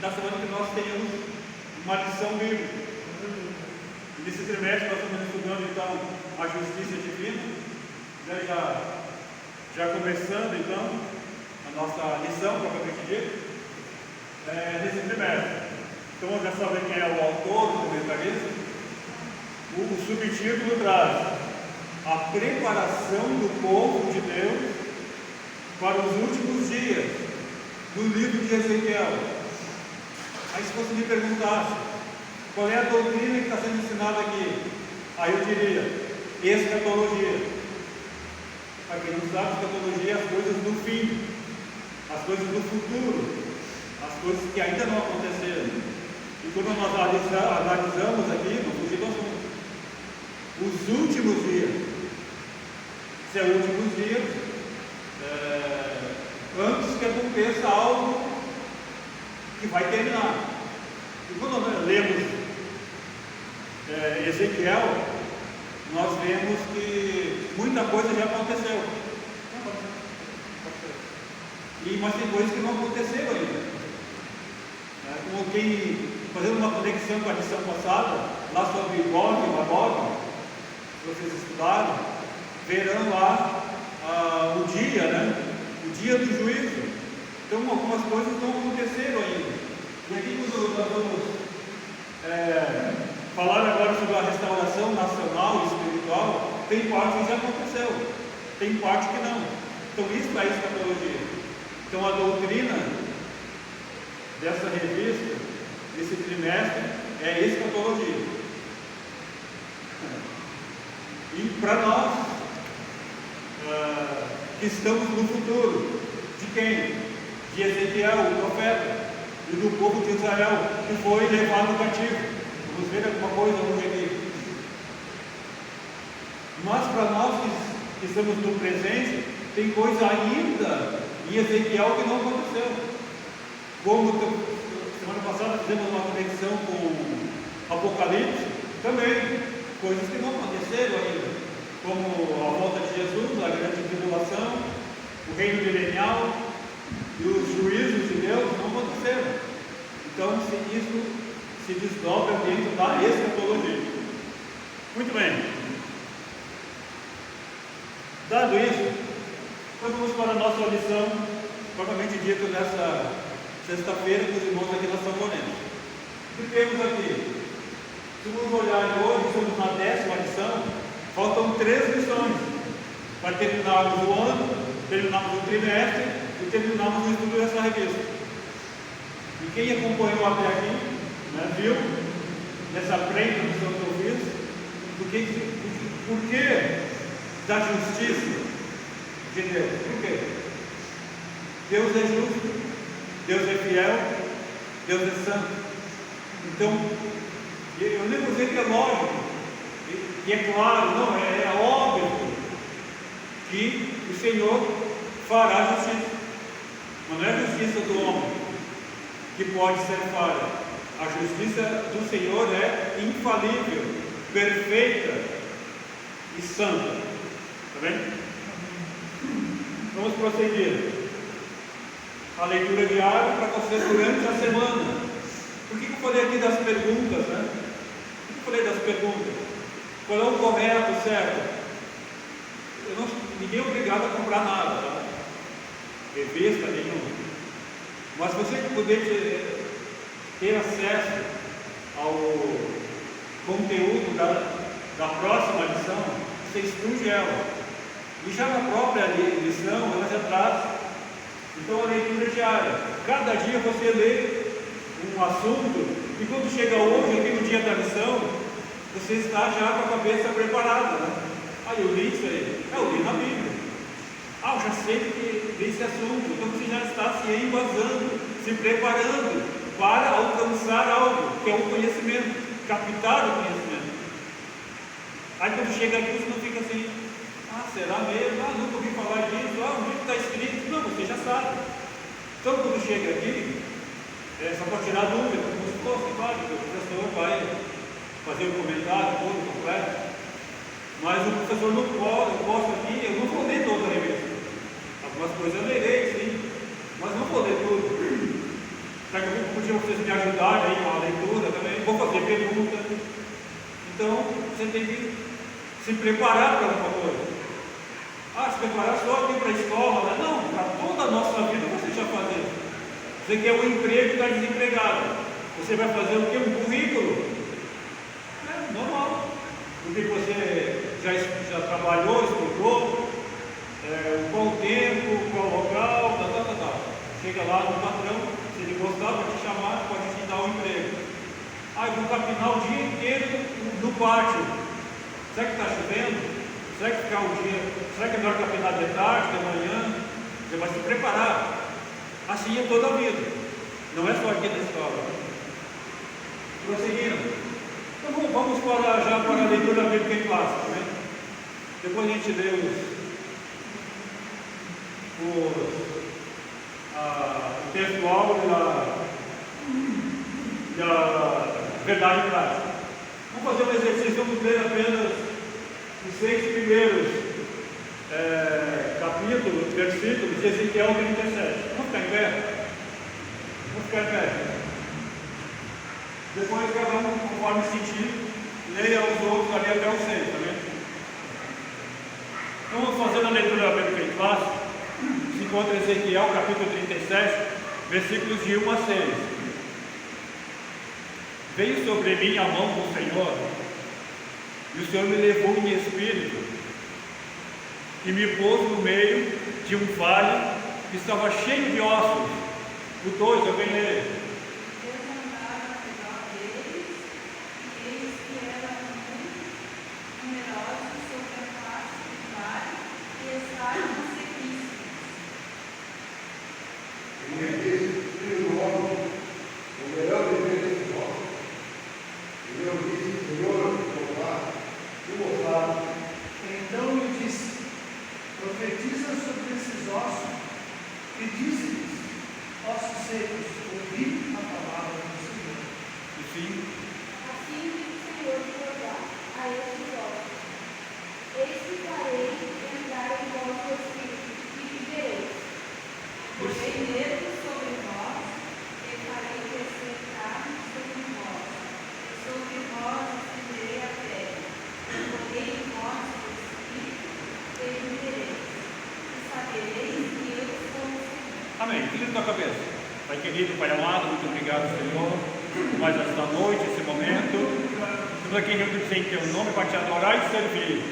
na semana que nós tenhamos uma lição bíblica. Nesse trimestre nós estamos estudando então a justiça divina, né? já começando então a nossa lição, propriamente dita, nesse trimestre. Então já sabem quem é o autor, o comentarista. O subtítulo traz a preparação do povo de Deus para os últimos dias, do livro de Ezequiel. Aí se você me perguntasse qual é a doutrina que está sendo ensinada aqui, aí eu diria escatologia. Para quem não sabe, escatologia é as coisas do fim, as coisas do futuro, as coisas que ainda não aconteceram. E quando nós analisamos aqui, no fugir nós somos os últimos dias. Se é últimos dias, antes que aconteça algo que vai terminar. E quando nós lemos Ezequiel, nós vemos que muita coisa já aconteceu. Mas tem coisas que não aconteceram ainda. Como quem, fazendo uma conexão com a lição passada, lá sobre Gog e Magog, se vocês estudaram, verão lá o dia, o dia do juízo. Então algumas coisas não aconteceram ainda. E aqui quando nós vamos falar agora sobre a restauração nacional e espiritual, tem parte que já aconteceu, tem parte que não. Então isso é escatologia. Então a doutrina dessa revista, desse trimestre, é escatologia. E para nós que estamos no futuro, de quem? De Ezequiel, o profeta, e do povo de Israel, que foi levado cativo. Vamos ver alguma coisa hoje aqui. Mas para nós que estamos no presente, tem coisa ainda em Ezequiel que não aconteceu. Como semana passada fizemos uma conexão com Apocalipse, também coisas que não aconteceram ainda, como a volta de Jesus, a grande tribulação, o reino milenial e os juízos de Deus não aconteceram. Então isso se desdobra dentro da escatologia. Muito bem. Dado isso, nós vamos para a nossa lição, propriamente dito nessa sexta-feira, que os irmãos aqui na São Lourenço. O que temos aqui? Se vamos olhar hoje, estamos na 10ª lição, faltam 3 lições para terminarmos o ano, terminarmos o trimestre e terminarmos o estudo dessa revista. E quem acompanhou até aqui, viu nessa pré-introdução que eu fiz, por que da justiça de Deus? Por quê? Deus é justo, Deus é fiel, Deus é santo. Então, eu nem vou dizer que é lógico, que é claro, não, é óbvio que o Senhor fará justiça. Mas não é a justiça do homem que pode ser falha. A justiça do Senhor é infalível, perfeita e santa. Está bem? Vamos prosseguir a leitura diária para você durante a semana. Por que eu falei aqui das perguntas, Por que eu falei das perguntas? Qual é o correto, certo? Ninguém é obrigado a comprar nada, tá? Revista nenhuma. Mas você poder ter acesso ao conteúdo da próxima lição, você estude ela. E já na própria lição, ela já traz, então, a leitura diária. Cada dia você lê um assunto, e quando chega hoje, aqui no dia da lição, você está já com a cabeça preparada, eu li isso aí, eu li na Bíblia. Eu já sei desse assunto, então você já está se embasando, se preparando para alcançar algo, que é o conhecimento, captar o conhecimento. Aí quando chega aqui, você não fica assim, será mesmo? Nunca ouvi falar disso, onde está escrito? Não, você já sabe. Então quando chega aqui, só para tirar dúvida, como se fosse, claro, que o professor vai fazer um comentário todo completo. Mas o professor não pode, eu posso aqui, eu não vou ler toda a revista. Algumas coisas eu lerei, sim, mas não vou ler tudo. Daqui a pouco pedir vocês me ajudarem aí com a leitura também, vou fazer pergunta. Então, você tem que se preparar para alguma coisa. Se preparar só aqui para a escola, né? Não, para toda a nossa vida você já fazer. Você quer um emprego e está desempregado. Você vai fazer o quê? Um currículo? É normal. Porque você já trabalhou, estudou, qual o tempo, qual o local, tal. Chega lá no patrão, se ele gostar, vai te chamar, pode te dar um emprego. Eu vou capinar o dia inteiro no pátio. Será que está chovendo? Será que ficar um dia? Será que é melhor capinar de tarde, de manhã? Você vai se preparar. Assim é toda a vida. Não é só aqui na escola. Prosseguindo. Então vamos já para a leitura bíblica clássica, né? Depois a gente lê o textual e a verdade prática. Vamos fazer um exercício, vamos ler apenas os 6 primeiros capítulos, versículos de Ezequiel 37. Vamos ficar em pé? Vamos ficar em pé. Depois cada um, conforme sentir, leia os outros ali até o 6, tá vendo? Então vamos fazer a leitura bíblica em classe. Se encontra Ezequiel capítulo 37, versículos de 1 a 6. Veio sobre mim a mão do Senhor, e o Senhor me levou em espírito, e me pôs no meio de um vale que estava cheio de ossos. O 2, eu venho ler. Então lhe disse: profetiza sobre esses ossos, e disse-lhes: ossos secos, ouvi a palavra do Senhor. E sim. Assim diz o Senhor Jeová a estes ossos: eis que farei entrar em vós o espírito, e vivereis. Porei nervos sobre vós, e farei crescer carne sobre vós, e sobre vós estenderei a terra. Porei em vós o espírito, e vivereis, e sabereis que eu sou o Senhor. Amém. Tira da tua cabeça. Pai querido, Pai amado, muito obrigado, Senhor, por mais esta noite, esse momento. Estamos aqui reunidos em Teu nome para Te adorar e servir.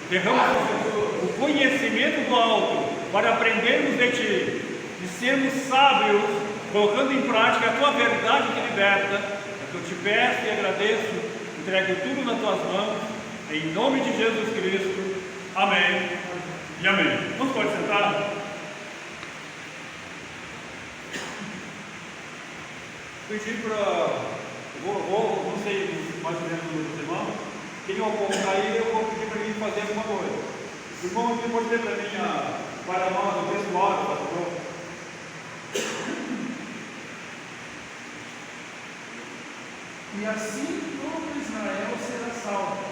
Derrama o conhecimento do alto para aprendermos de Ti e sermos sábios, colocando em prática a Tua verdade que liberta. É que eu Te peço e agradeço, entrego tudo nas Tuas mãos, em nome de Jesus Cristo. Amém e amém. Vamos pode sentar? Pedir para. Não sei mais ou menos dos irmãos. Quem eu apontar aí, eu vou pedir para ele fazer alguma coisa. O irmão aqui pode ler para mim, para nós, o textual, por favor. E assim todo Israel será salvo,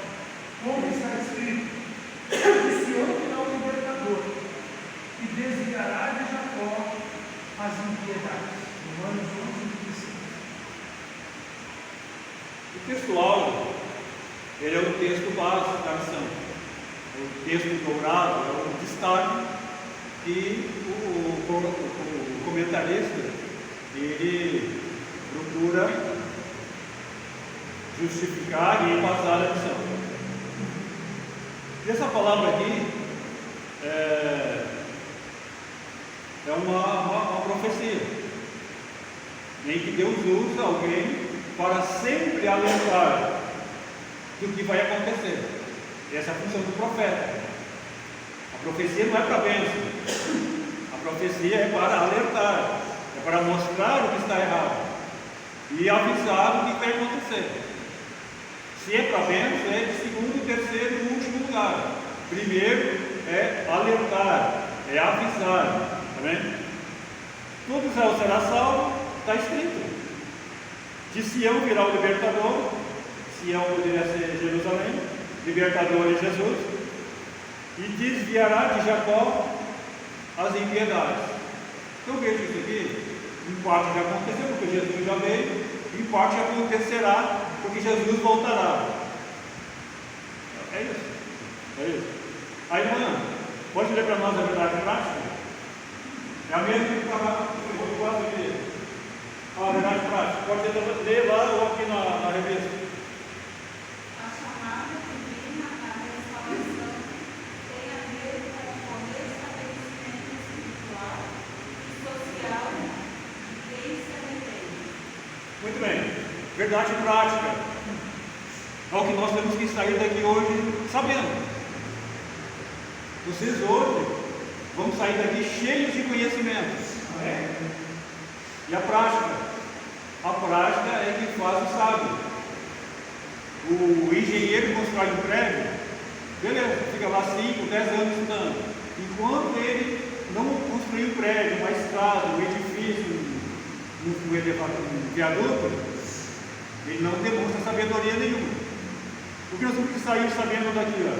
como está escrito: o Senhor será o libertador, e desviará de Jacó as impiedades. Romanos 11:25. O textual, ele é o texto básico da missão. O texto dourado é o destaque e o comentarista, ele procura justificar e embasar a missão. E essa palavra aqui é uma profecia, em que Deus usa alguém para sempre alertar do que vai acontecer. Essa é a função do profeta. A profecia não é para bênção, a profecia é para alertar, é para mostrar o que está errado e avisar o que vai acontecer. Se é para bênção, é de segundo, terceiro e último lugar. Primeiro é alertar, é avisar. Tá vendo? Todo Israel será salvo, está escrito. De Sião virá o libertador. Sião poderia ser Jerusalém, libertador é Jesus, e desviará de Jacó as impiedades. Então veja isso aqui, Em parte já aconteceu, porque Jesus já veio. Em parte já acontecerá, porque Jesus voltará. É isso. É isso. Aí, irmã, pode ler para nós a verdade prática? É a mesma que estava quase aqui. A verdade prática. Pode ler lá ou aqui na revista. A chamada divina da restauração tem a ver com o restabelecimento espiritual e social de quem se arrepende. Muito bem. Verdade prática. É o que nós temos que sair daqui hoje sabendo. Vocês hoje vão sair daqui cheios de conhecimento. E a prática? A prática é que faz o sábio. O engenheiro constrói um prédio, beleza, fica lá 5, 10 anos estudando. Enquanto ele não construir um prédio, uma estrada, um edifício, um viaduto, ele não demonstra sabedoria nenhuma. O que nós temos que sair sabendo daqui? Ó?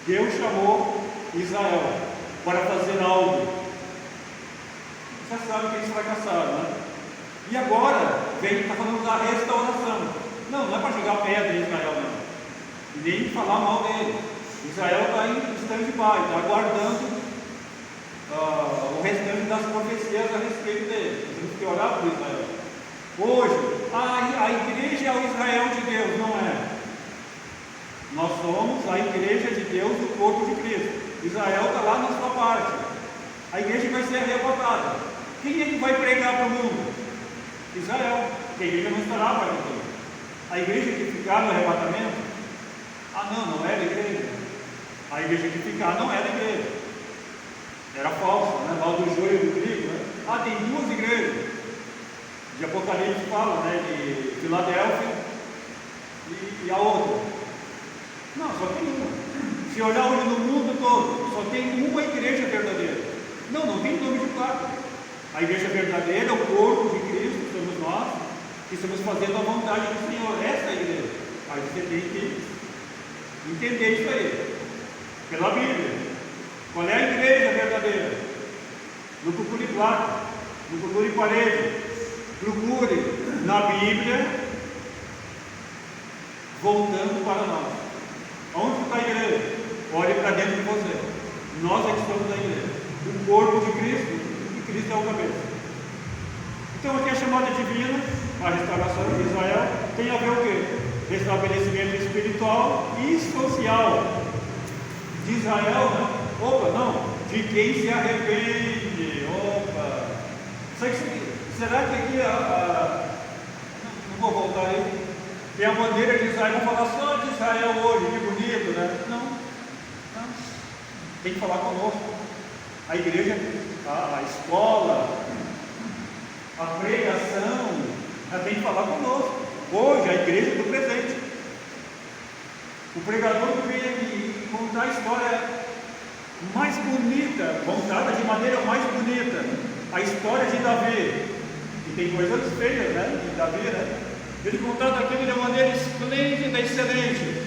Deus chamou Israel para fazer algo. Já sabe que eles fracassaram, né? E agora está falando da restauração. Não é para jogar pedra em Israel, não. Nem falar mal dele. Israel está em stand-by, está aguardando o restante das profecias a respeito dele. Temos que orar por Israel. Hoje, a igreja é o Israel de Deus, não é? Nós somos a igreja de Deus, o corpo de Cristo. Israel está lá na sua parte. A igreja vai ser arrebatada. Quem é que vai pregar para o mundo? Israel. Porque a igreja não estará para ninguém. A igreja que ficar no arrebatamento, não era igreja. A igreja que ficar não era igreja. Era falsa, né? Lá do joio e do trigo, né? Tem duas igrejas. De Apocalipse fala, né? De Filadélfia e a outra. Não, só tem uma. Se olhar hoje no mundo todo, só tem uma igreja verdadeira. Não tem nome de quatro. A igreja verdadeira é o corpo de Cristo, que somos nós, que estamos fazendo a vontade do Senhor. Essa é a igreja. Aí você tem que entender isso aí. Pela Bíblia. Qual é a igreja verdadeira? Não procure placa, não procure parede. Procure na Bíblia, voltando para nós. Onde está a igreja? Olhe para dentro de você. Nós é que somos a igreja. O corpo de Cristo, e Cristo é o cabeça. Então aqui a chamada divina, a restauração de Israel, tem a ver o quê? Restabelecimento espiritual e social de Israel, não? De quem se arrepende. Será que aqui não vou voltar aí? Tem a bandeira de Israel, vamos falar só de Israel hoje, que bonito, né? Não. Tem que falar conosco. A igreja, a escola, a pregação, tem que falar conosco. Hoje, a igreja do presente. O pregador que vem aqui contar a história mais bonita, contada de maneira mais bonita, a história de Davi. E tem coisas feias, né? De Davi, né? Ele contou daquilo de maneira esplêndida, excelente.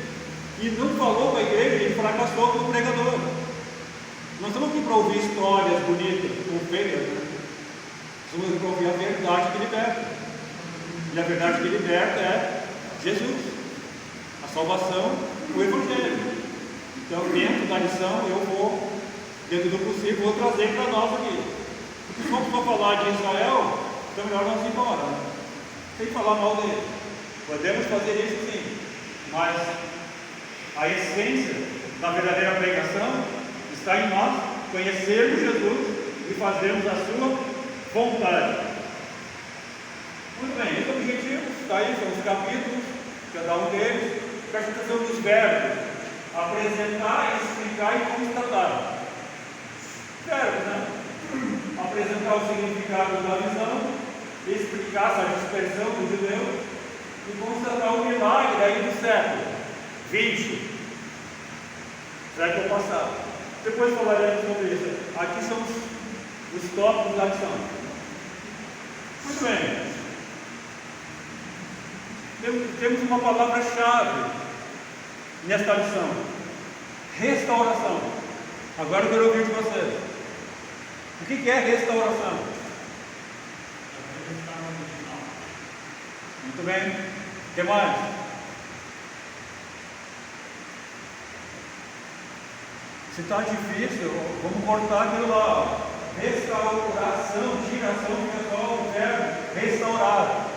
E não falou para a igreja, ele fracassou como pregador. Nós estamos aqui para ouvir histórias bonitas, ou feias, né? Estamos aqui para ouvir a verdade que liberta. E a verdade que liberta é Jesus. A salvação, o Evangelho. Então, dentro da lição, eu vou, dentro do possível, vou trazer para nós aqui. Porque se formos falar de Israel, então melhor nós ir embora, né? Sem falar mal dele. Podemos fazer isso sim, mas a essência da verdadeira pregação está em nós conhecermos Jesus e fazermos a sua vontade. Muito bem, esse é o objetivo, está aí, são os capítulos, cada um deles, presta atenção nos verbos: apresentar, explicar e constatar. Verbos, né? Apresentar o significado da visão, explicar essa dispersão dos judeus e constatar o milagre aí do século 20, século passado. Depois falaremos sobre isso. Aqui são os tópicos da lição. Muito bem. Temos uma palavra-chave nesta lição: restauração. Agora eu quero ouvir de vocês. O que é restauração? Muito bem. O que mais? Se está difícil, vamos cortar aquilo lá. Restauração, tiração de pessoal, o verbo restaurar.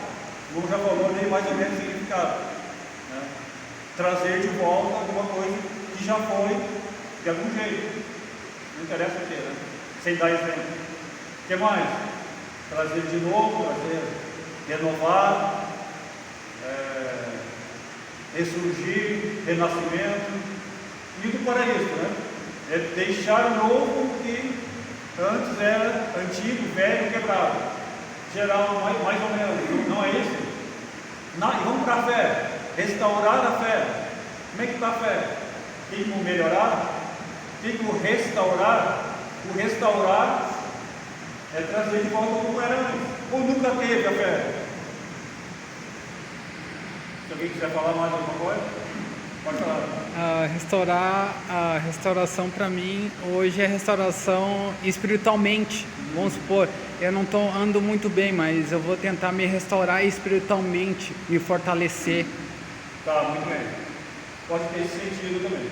Como já falou ali, mais ou menos o significado, né? Trazer de volta alguma coisa que já foi de algum jeito. Não interessa o que, né? Sem dar exemplo. O que mais? Trazer de novo, trazer, renovar, ressurgir, renascimento. Indo para isso, né? É deixar novo o que antes era antigo, velho, quebrado. Geral, mais ou menos, não é isso? E vamos para a fé, restaurar a fé. Como é que está a fé? Tem como melhorar? Tem como restaurar? O restaurar é trazer de volta como era antes. Ou nunca teve a fé? Se alguém quiser falar mais alguma coisa, pode falar. A restauração para mim hoje é restauração espiritualmente. Vamos supor, eu não ando muito bem, mas eu vou tentar me restaurar espiritualmente, me fortalecer. Tá, muito bem. Pode ter esse sentido também.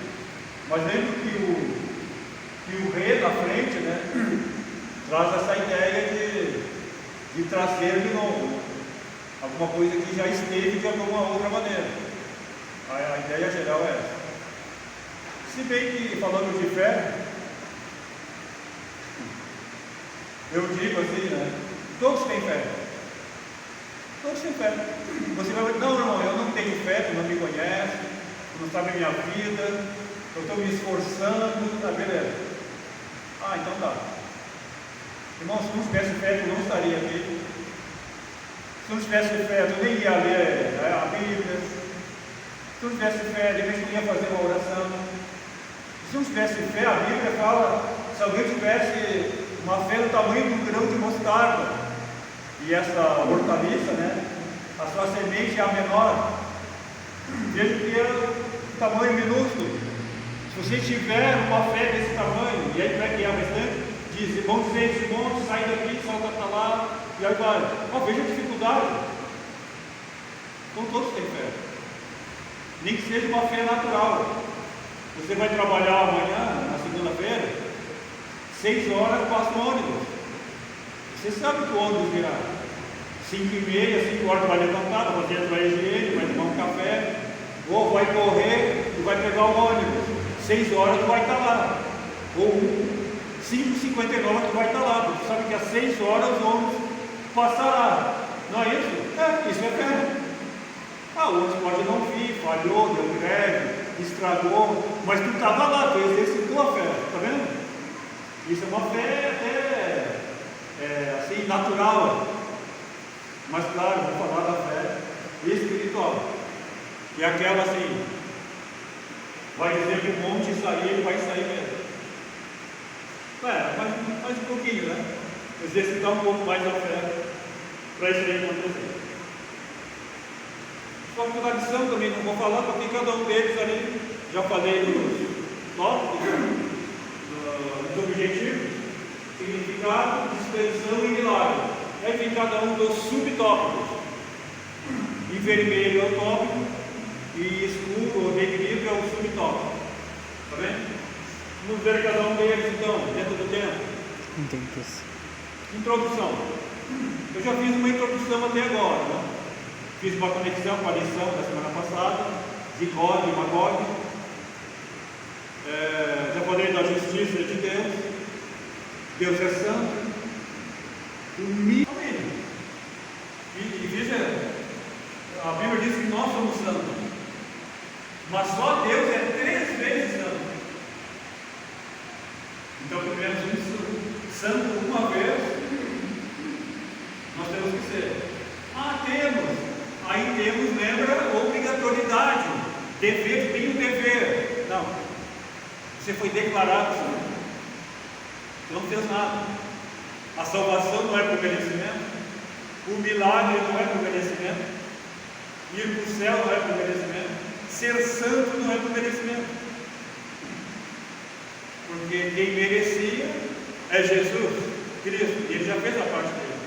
Mas lembra que o rei na frente, né, traz essa ideia de trazer de novo alguma coisa que já esteve de alguma outra maneira. A ideia geral é essa. Se bem que, falando de fé, eu digo assim, né? Todos têm fé. Todos têm fé. Você vai dizer, não, irmão, eu não tenho fé, tu não me conhece, tu não sabe a minha vida, eu estou me esforçando, tá, beleza. Ah, então tá. Irmão, se não tivesse fé, tu não estaria aqui. Se não tivesse fé, tu nem ia ler a Bíblia. Se não tivesse fé, de repente tu ia fazer uma oração. Se não tivesse fé, a Bíblia fala, se alguém tivesse uma fé do tamanho de um grão de mostarda, e essa hortaliça, né, a sua semente é a menor, veja que é um tamanho minúsculo. Se você tiver uma fé desse tamanho, e aí como é que é o restante? Diz, vão dizer esse monte, sai daqui, solta para lá, e aí vai. Veja a dificuldade. Então todos têm fé. Nem que seja uma fé natural. Você vai trabalhar amanhã, na segunda-feira, 6 horas passa o ônibus. Você sabe que o ônibus virá 5h30, 5 horas tu vai levantar, vai fazer a tua higiene, vai tomar um café, ou vai correr e vai pegar o ônibus. 6 horas tu vai estar lá. Ou 5h59 tu vai estar lá, porque tu sabe que às 6 horas o ônibus passará. Não é isso? Isso é fé. O ônibus pode não vir, falhou, deu greve, estragou, mas tu estava lá, tu exercitou a fé, está vendo? Isso é uma fé até assim, natural. Mas claro, vou falar da fé espiritual. E aquela assim, vai dizer que o monte sair, ele vai sair mesmo. Mais um pouquinho, né? Exercitar um pouco mais a fé para isso aí acontecer. Só que tradição também não vou falar, porque cada um deles ali, já falei dos tópicos, dos objetivos, significado, dispersão e milagre. Aí vem cada um dos subtópicos. Em vermelho é o tópico, e escuro ou negrito é o subtópico. Está vendo? Vamos ver cada um deles então, dentro do tempo. Introdução. Eu já fiz uma introdução até agora, né? Fiz uma conexão com a lição da semana passada, de Gog e Magog. Já falei da justiça de Deus. Deus é santo. O mínimo. E veja, a Bíblia diz que nós somos santos. Mas só Deus é 3 vezes santo. Então, primeiro santo uma vez, nós temos que ser. Temos. Aí temos, lembra, obrigatoriedade, dever, tem um dever. Não, você foi declarado santo, você não fez nada. A salvação não é por merecimento, o milagre não é por merecimento, ir para o céu não é por merecimento, ser santo não é por merecimento, porque quem merecia é Jesus Cristo, e Ele já fez a parte dele.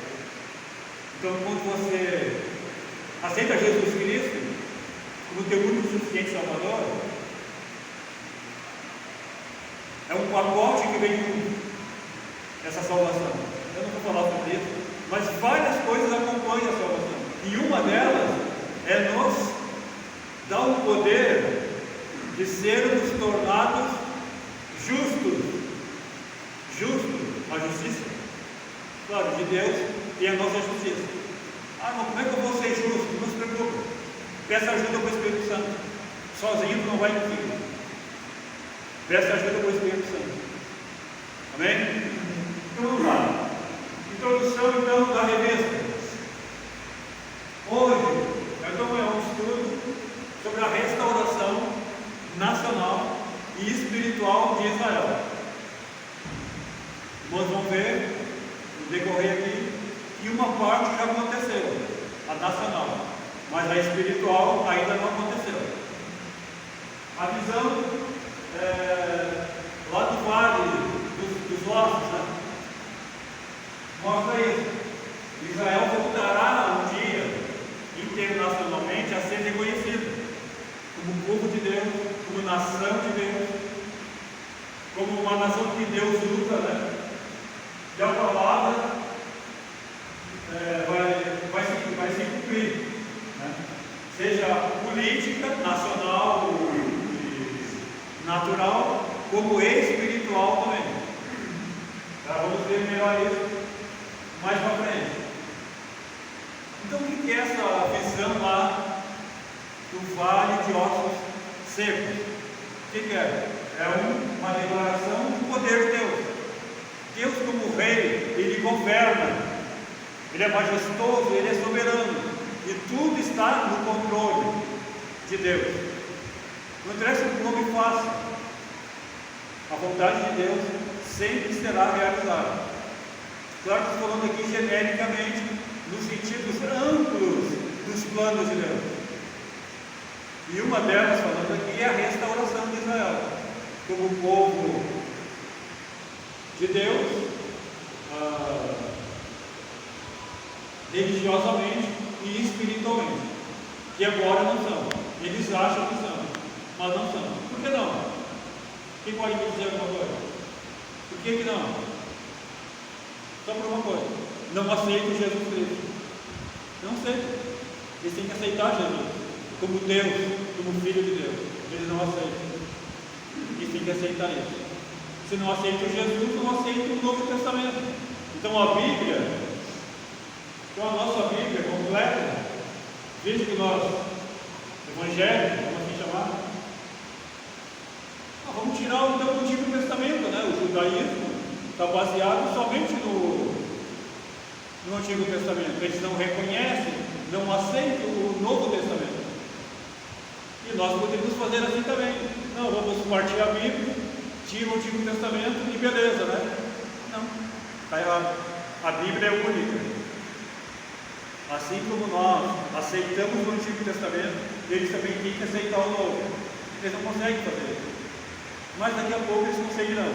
Então, quando você Aceita Jesus Cristo como teu único e suficiente Salvador? É um pacote que vem com essa salvação. Eu não vou falar sobre isso, mas várias coisas acompanham a salvação. E uma delas é nos dar o poder de sermos tornados justos. A justiça, claro, de Deus e a nossa justiça. Ah, mas como é que eu vou ser justo? Não se preocupe. Peça ajuda para o Espírito Santo. Sozinho tu não vai conseguir. Peça ajuda para o Espírito Santo. Amém? Então vamos lá. Introdução então da revista. Hoje, então é um estudo sobre a restauração nacional e espiritual de Israel. Nós vamos ver, no decorrer aqui, que uma parte já aconteceu, a nacional, mas a espiritual ainda não aconteceu. A visão lá do vale dos ossos, né? Mostra isso. Israel voltará um dia internacionalmente a ser reconhecido como povo de Deus, como nação de Deus, como uma nação que Deus usa, né? E a palavra vai se cumprir, né? Seja política, nacional e natural, como espiritual também. Tá? Vamos ver melhor isso mais para frente. Então, o que é essa visão lá do vale de ossos secos? O que é? É uma declaração do poder de Deus. Deus, como rei, ele governa, ele é majestoso, ele é soberano, e tudo está no controle de Deus. Não interessa o que o homem faça, a vontade de Deus sempre será realizada. Claro que estou falando aqui genericamente, nos sentidos amplos dos planos de Deus. E uma delas, falando aqui, é a restauração de Israel, como povo de Deus, religiosamente e espiritualmente, que agora não são. Eles acham que são, mas não são. Por que não? Quem pode me dizer alguma coisa? Por que não? Só por uma coisa: não aceito Jesus Cristo. Não aceito. Eles têm que aceitar Jesus como Deus, como Filho de Deus. Eles não aceitam. Eles têm que aceitar isso. Se não aceitam Jesus, não aceitam o Novo Testamento. Então a Bíblia, então a nossa Bíblia completa, veja que nós, Evangelho, vamos assim chamar, vamos tirar então o Antigo Testamento, né? O judaísmo está baseado somente no Antigo Testamento. Eles não reconhecem, não aceitam o Novo Testamento. E nós podemos fazer assim também. Não, vamos partir a Bíblia, tira o Antigo Testamento e beleza, né? Não, está errado. A Bíblia é única. Assim como nós aceitamos o Antigo Testamento, eles também têm que aceitar o Novo. Eles não conseguem fazer isso. Mas daqui a pouco eles conseguirão.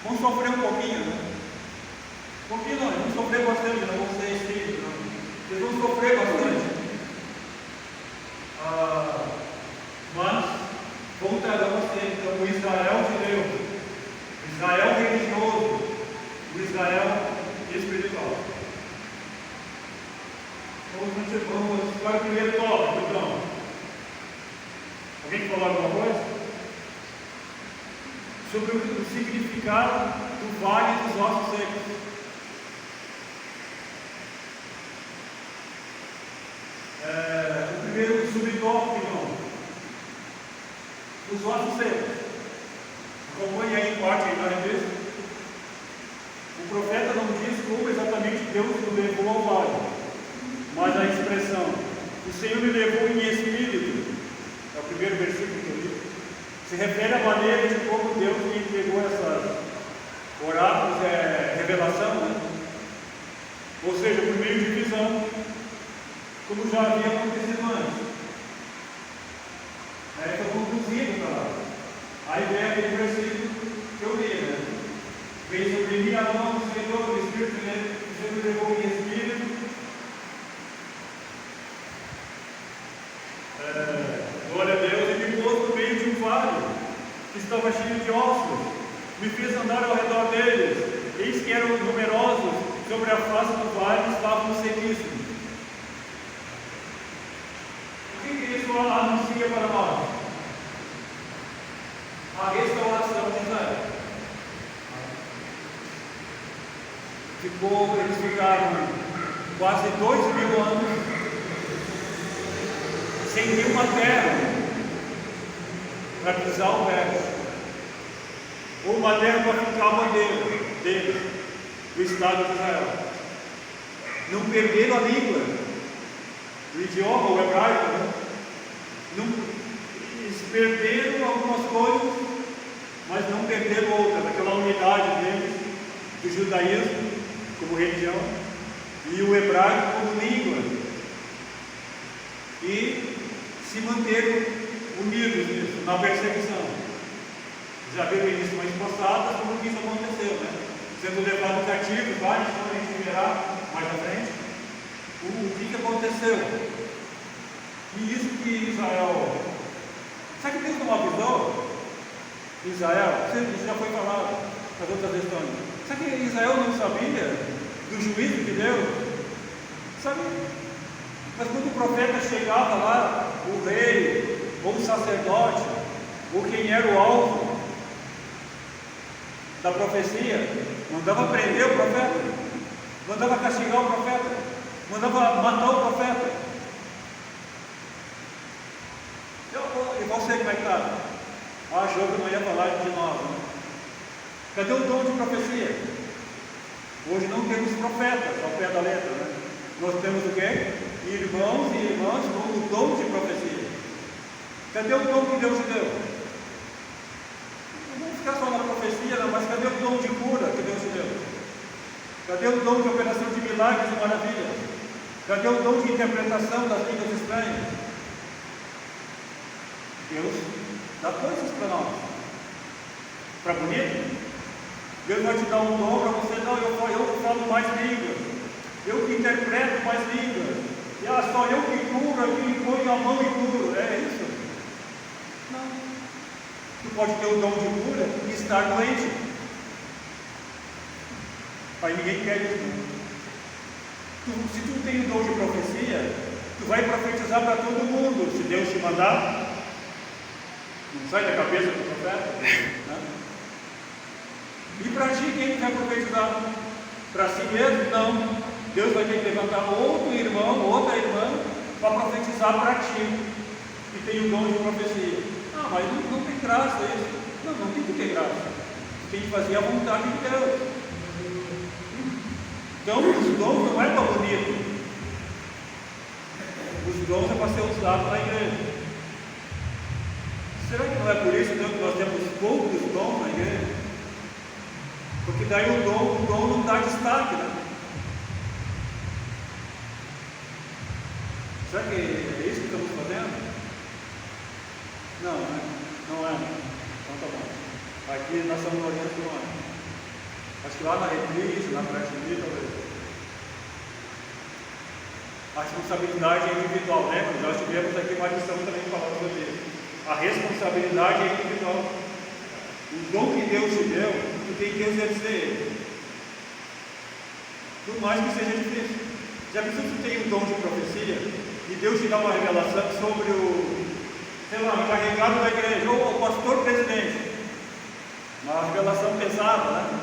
Vão sofrer um pouquinho, né? Um pouquinho não, eles vão sofrer bastante, não vão ser espíritos, não. Eles vão sofrer bastante. Mas voltarão a ser então o Israel de Deus, o Israel religioso, o Israel espiritual. Vamos para o primeiro tópico, então. Alguém quer falar alguma coisa? Sobre o significado do vale dos ossos secos. O primeiro subtópico, irmão. Os ossos secos. Acompanhe aí em parte aí na revista. O profeta não diz como exatamente Deus o levou ao vale, mas a expressão, o Senhor me levou em espírito, é o primeiro versículo que eu li, se refere à maneira de como Deus lhe entregou essas oráculos, revelação, né? Ou seja, por meio de visão, como já havia acontecido antes. Aí foi conduzido para lá. Aí vem aquele versículo que eu li, né? Veio sobre mim a mão do Senhor, o Espírito, né? O Senhor me levou em espírito. que estava cheio de ossos, me fez andar ao redor deles, eis que eram numerosos, sobre a face do vale estavam sequíssimos. O que isso anuncia para nós? A restauração de Israel. Eles ficaram quase 2000 anos sem nenhuma terra para pisar o pé, ou uma terra para ficar a bandeira deles, do Estado de Israel. Não perderam a língua, o idioma, o hebraico, né? Eles perderam algumas coisas, mas não perderam outras, aquela unidade deles, do judaísmo como religião e o hebraico como língua, e se manteram unidos nisso, na perseguição. Já viu no início mais passado como que isso aconteceu, né? Sendo levado cativo, vários, a gente verá mais à frente o que aconteceu. E isso que Israel, sabe que Deus não avisou Israel? Isso já foi falado nas outras questões. Sabe que Israel não sabia do juízo de Deus? Sabe? Mas quando o profeta chegava lá, o rei, ou o sacerdote, ou quem era o alvo da profecia, mandava prender o profeta, mandava castigar o profeta, mandava matar o profeta. E você, como é que está? Achou que não ia falar de nós, né? Cadê o dom de profecia? Hoje não temos profetas ao pé da letra, né? Nós temos o quê? Irmãos e irmãs com o dom de profecia. Cadê o dom que Deus te deu? Não vamos ficar só na profecia, não, mas cadê o dom de cura que Deus te deu? Cadê o dom de operação de milagres e maravilhas? Cadê o dom de interpretação das línguas estranhas? Deus dá coisas para nós. Para bonito? Deus vai te dar um dom para você. Não, eu falo mais línguas. Eu que interpreto mais línguas. E só eu que curo, eu que ponho a mão e curo. É isso? Não. Tu pode ter o dom de cura e estar doente. Aí ninguém quer isso. Se tu tem o dom de profecia, tu vai profetizar para todo mundo. Se Deus te mandar, não sai da cabeça do profeta, né? E para ti, quem vai profetizar? Para si mesmo? Não. Deus vai ter que levantar outro irmão, outra irmã, para profetizar para ti, que tem o dom de profecia. Ah, mas não tem graça isso. Não tem que ter graça. Tem que fazer a vontade de Deus. Então, os dons não é para bonito. Os dons é para ser usado na igreja. Será que não é por isso então, que nós temos poucos dons na igreja? Porque daí o dom não dá destaque, né? Será que é isso que estamos fazendo? Não, né? Não é. Então tá bom. Aqui nós estamos olhando que não é. Acho que lá na reprise, na praticamente, talvez. A responsabilidade é individual, né? Nós tivemos aqui uma lição também falando sobre isso. A responsabilidade é individual. O dom que Deus te deu, tu tem que exercer ele. Por mais que seja difícil. Já pensou que tu tem um dom de profecia e Deus te dá uma revelação sobre o, sei lá, encarregado da igreja ou o pastor presidente? Uma revelação pesada, né?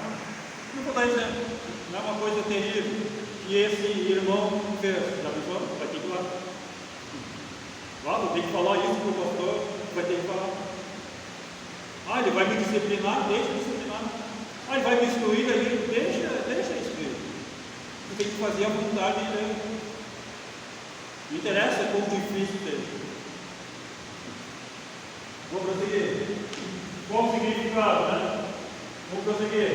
Não vou dar exemplo. Não é uma coisa terrível que esse irmão fez. Já pensou? Vai ter que falar. Claro, tem que falar isso para o pastor. Vai ter que falar. Ah, ele vai me disciplinar, deixa disciplinar. Ah, ele vai me instruir, deixa instruir. Tu tem que fazer a vontade de Deus. Não interessa quão difícil seja. Vamos prosseguir. Qual o significado, né? Vamos prosseguir.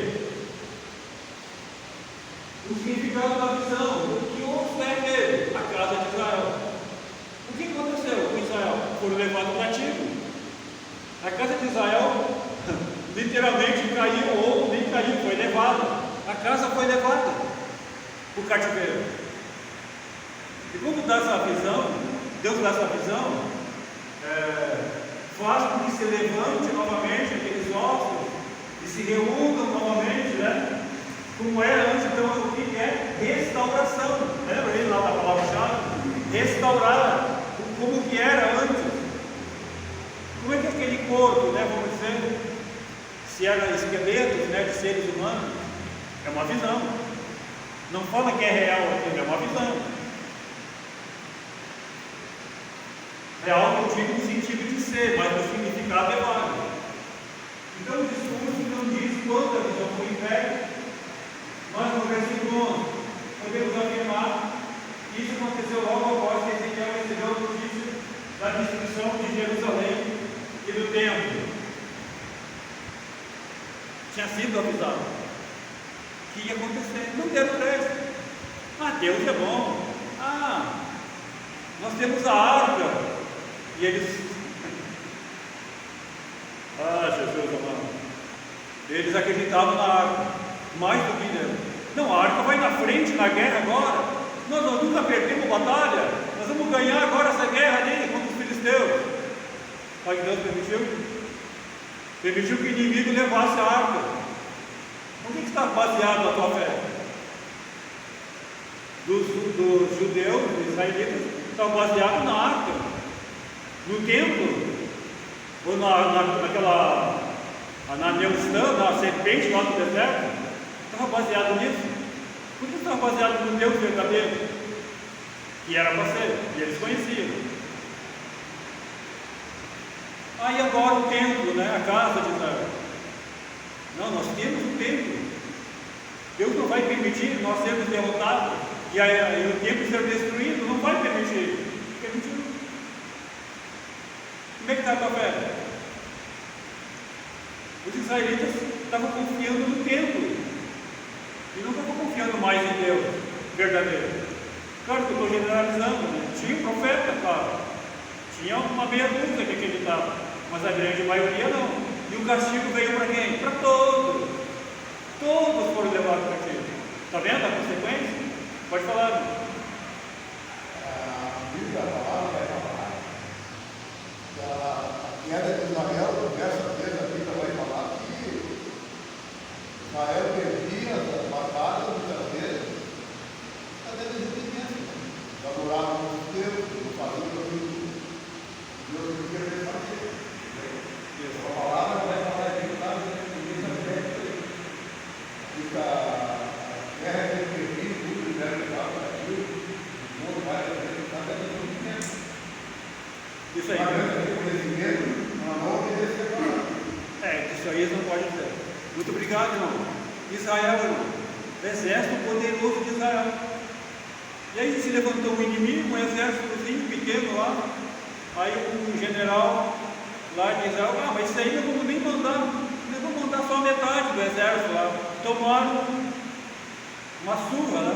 O significado da visão. O que houve dele? A casa de Israel. O que aconteceu com Israel? Foram levados cativo. A casa de Israel literalmente caiu, ou nem caiu, foi levada. A casa foi levada para o cativeiro. E quando dá essa visão, Deus dá essa visão, faz com que se levante novamente aqueles ossos e se reúnam novamente, né? Como era antes. Então, o que é restauração? Lembra aí lá da palavra-chave? Restaurar, como que era antes. Como é que aquele corpo, né, vamos dizer, se era esqueletos, né, de seres humanos, é uma visão. Não fala que é real aquilo, é uma visão. Real eu digo no sentido de ser, mas no significado é válido. Então o discurso não diz quando a visão foi entregue, mas no versículo 11 podemos afirmar que isso aconteceu logo após que Ezequiel recebeu a notícia da destruição de Jerusalém e do templo. Tinha sido avisado que ia acontecer, não deram crédito. Deus é bom. Nós temos a arca. E eles, Jesus amado, eles acreditavam na arca, mais do que Deus. Não, a arca vai na frente na guerra agora. Nós nunca perdemos batalha, nós vamos ganhar agora essa guerra ali contra os filisteus. Sabe que Deus permitiu? Permitiu que o inimigo levasse a arca. Onde é que está baseado a tua fé? Dos judeus, dos israelitas, está baseado na arca. No templo, ou naquela Neustã, na serpente lá do deserto, estava baseado nisso. Por que estava baseado no Deus verdadeiro? Que era para ser, e eles conheciam. E agora o templo, né, a casa de Israel. Não, nós temos o templo. Deus não vai permitir nós sermos derrotados e o templo ser destruído, não vai permitir. Permitiu. Como é que está a tua fé? Os israelitas estavam confiando no templo e não estavam confiando mais em Deus verdadeiro. Claro que eu estou generalizando, né? Tinha um profeta, claro, tinha uma meia dúzia que acreditava, mas a grande maioria não. E o castigo veio para quem? Para todos. Todos foram levados para aquilo. Está vendo a consequência? Pode falar. A Bíblia, a palavra vai falar. A queda de Israel, diversas vezes a Bíblia vai falar que Israel perdia as batalhas muitas vezes, até desistência. Adoravam os deuses, não faziam o que Deus não queria fazer. A palavra vai falar aqui, claro, que a terra é perdida, tudo o velho já partiu, o mundo vai apresentar até desistência. Isso aí. Isso aí não pode ser. Muito obrigado, irmão. Israel, irmão. Exército poderoso de Israel. E aí se levantou um inimigo, um exércitozinho pequeno lá. Aí um general lá de Israel, mas isso aí não vamos nem mandar. Nós vamos mandar só metade do exército lá. Tomaram uma surra, né?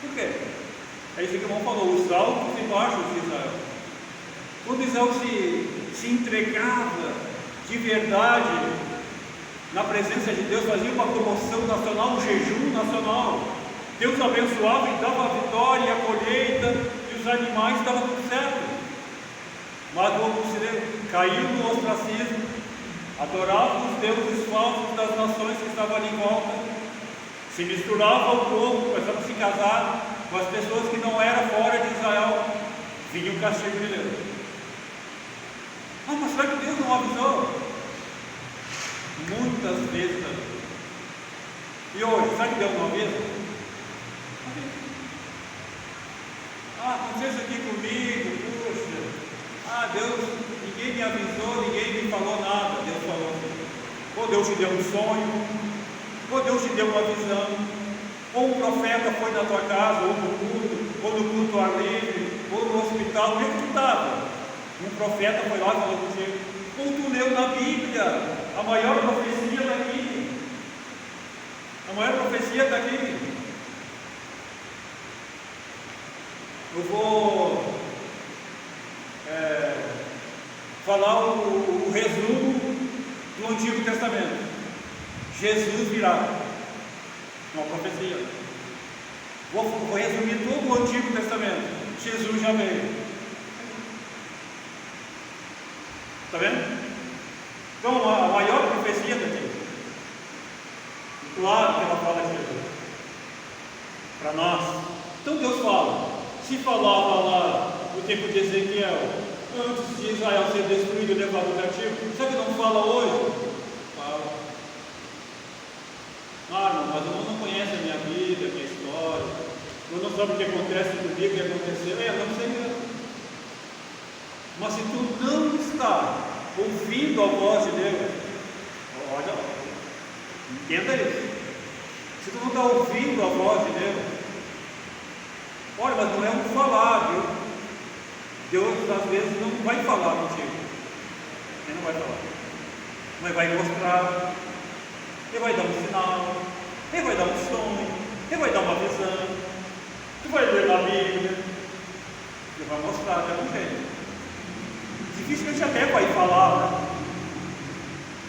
Por quê? É isso que o irmão falou, os altos e baixos de Israel. Quando Israel se entregava de verdade na presença de Deus, fazia uma promoção nacional, um jejum nacional, Deus abençoava e dava a vitória e a colheita, e os animais, estava tudo certo. Mas o povo caiu no ostracismo, adorava os deuses falsos das nações que estavam ali em volta, se misturava ao povo, começava a se casar com as pessoas que não eram fora de Israel, vinha o castigo de Deus. Mas será que Deus não avisou? Muitas vezes. E hoje, será que Deus não avisa? Aconteceu isso aqui comigo, puxa. Deus, ninguém me avisou, ninguém me falou nada. Deus falou. Ou Deus te deu um sonho, ou Deus te deu uma visão, ou um profeta foi na tua casa, ou no culto ao ar livre, ou no hospital, onde tu estava? Um profeta foi lá e falou contigo. Ou tu leu na Bíblia a maior profecia daqui. A maior profecia daqui. Eu vou falar o resumo do Antigo Testamento. Jesus virá. Uma profecia. Vou resumir todo o Antigo Testamento. Jesus já veio. Está vendo? Então, a maior profecia da Bíblia. Claro que ela fala de Jesus. Para nós. Então Deus fala. Se falava lá no tempo de Ezequiel, antes de Israel ser destruído e levado cativo, sabe que não fala hoje? Fala. Irmão, mas eu não conhece a minha vida, a minha história. Eu não sabe o que acontece comigo, o que aconteceu. Não sei mesmo. Mas se tu não está ouvindo a voz de Deus, olha, entenda isso. Se tu não está ouvindo a voz de Deus, olha, mas não é um falar, viu? Deus às vezes não vai falar contigo. Ele não vai falar. Mas vai mostrar. Ele vai dar um sinal. Ele vai dar um sonho. Ele vai dar uma visão. Tu vai ler na Bíblia. Ele vai mostrar de algum jeito. Dificilmente até vai falar, né?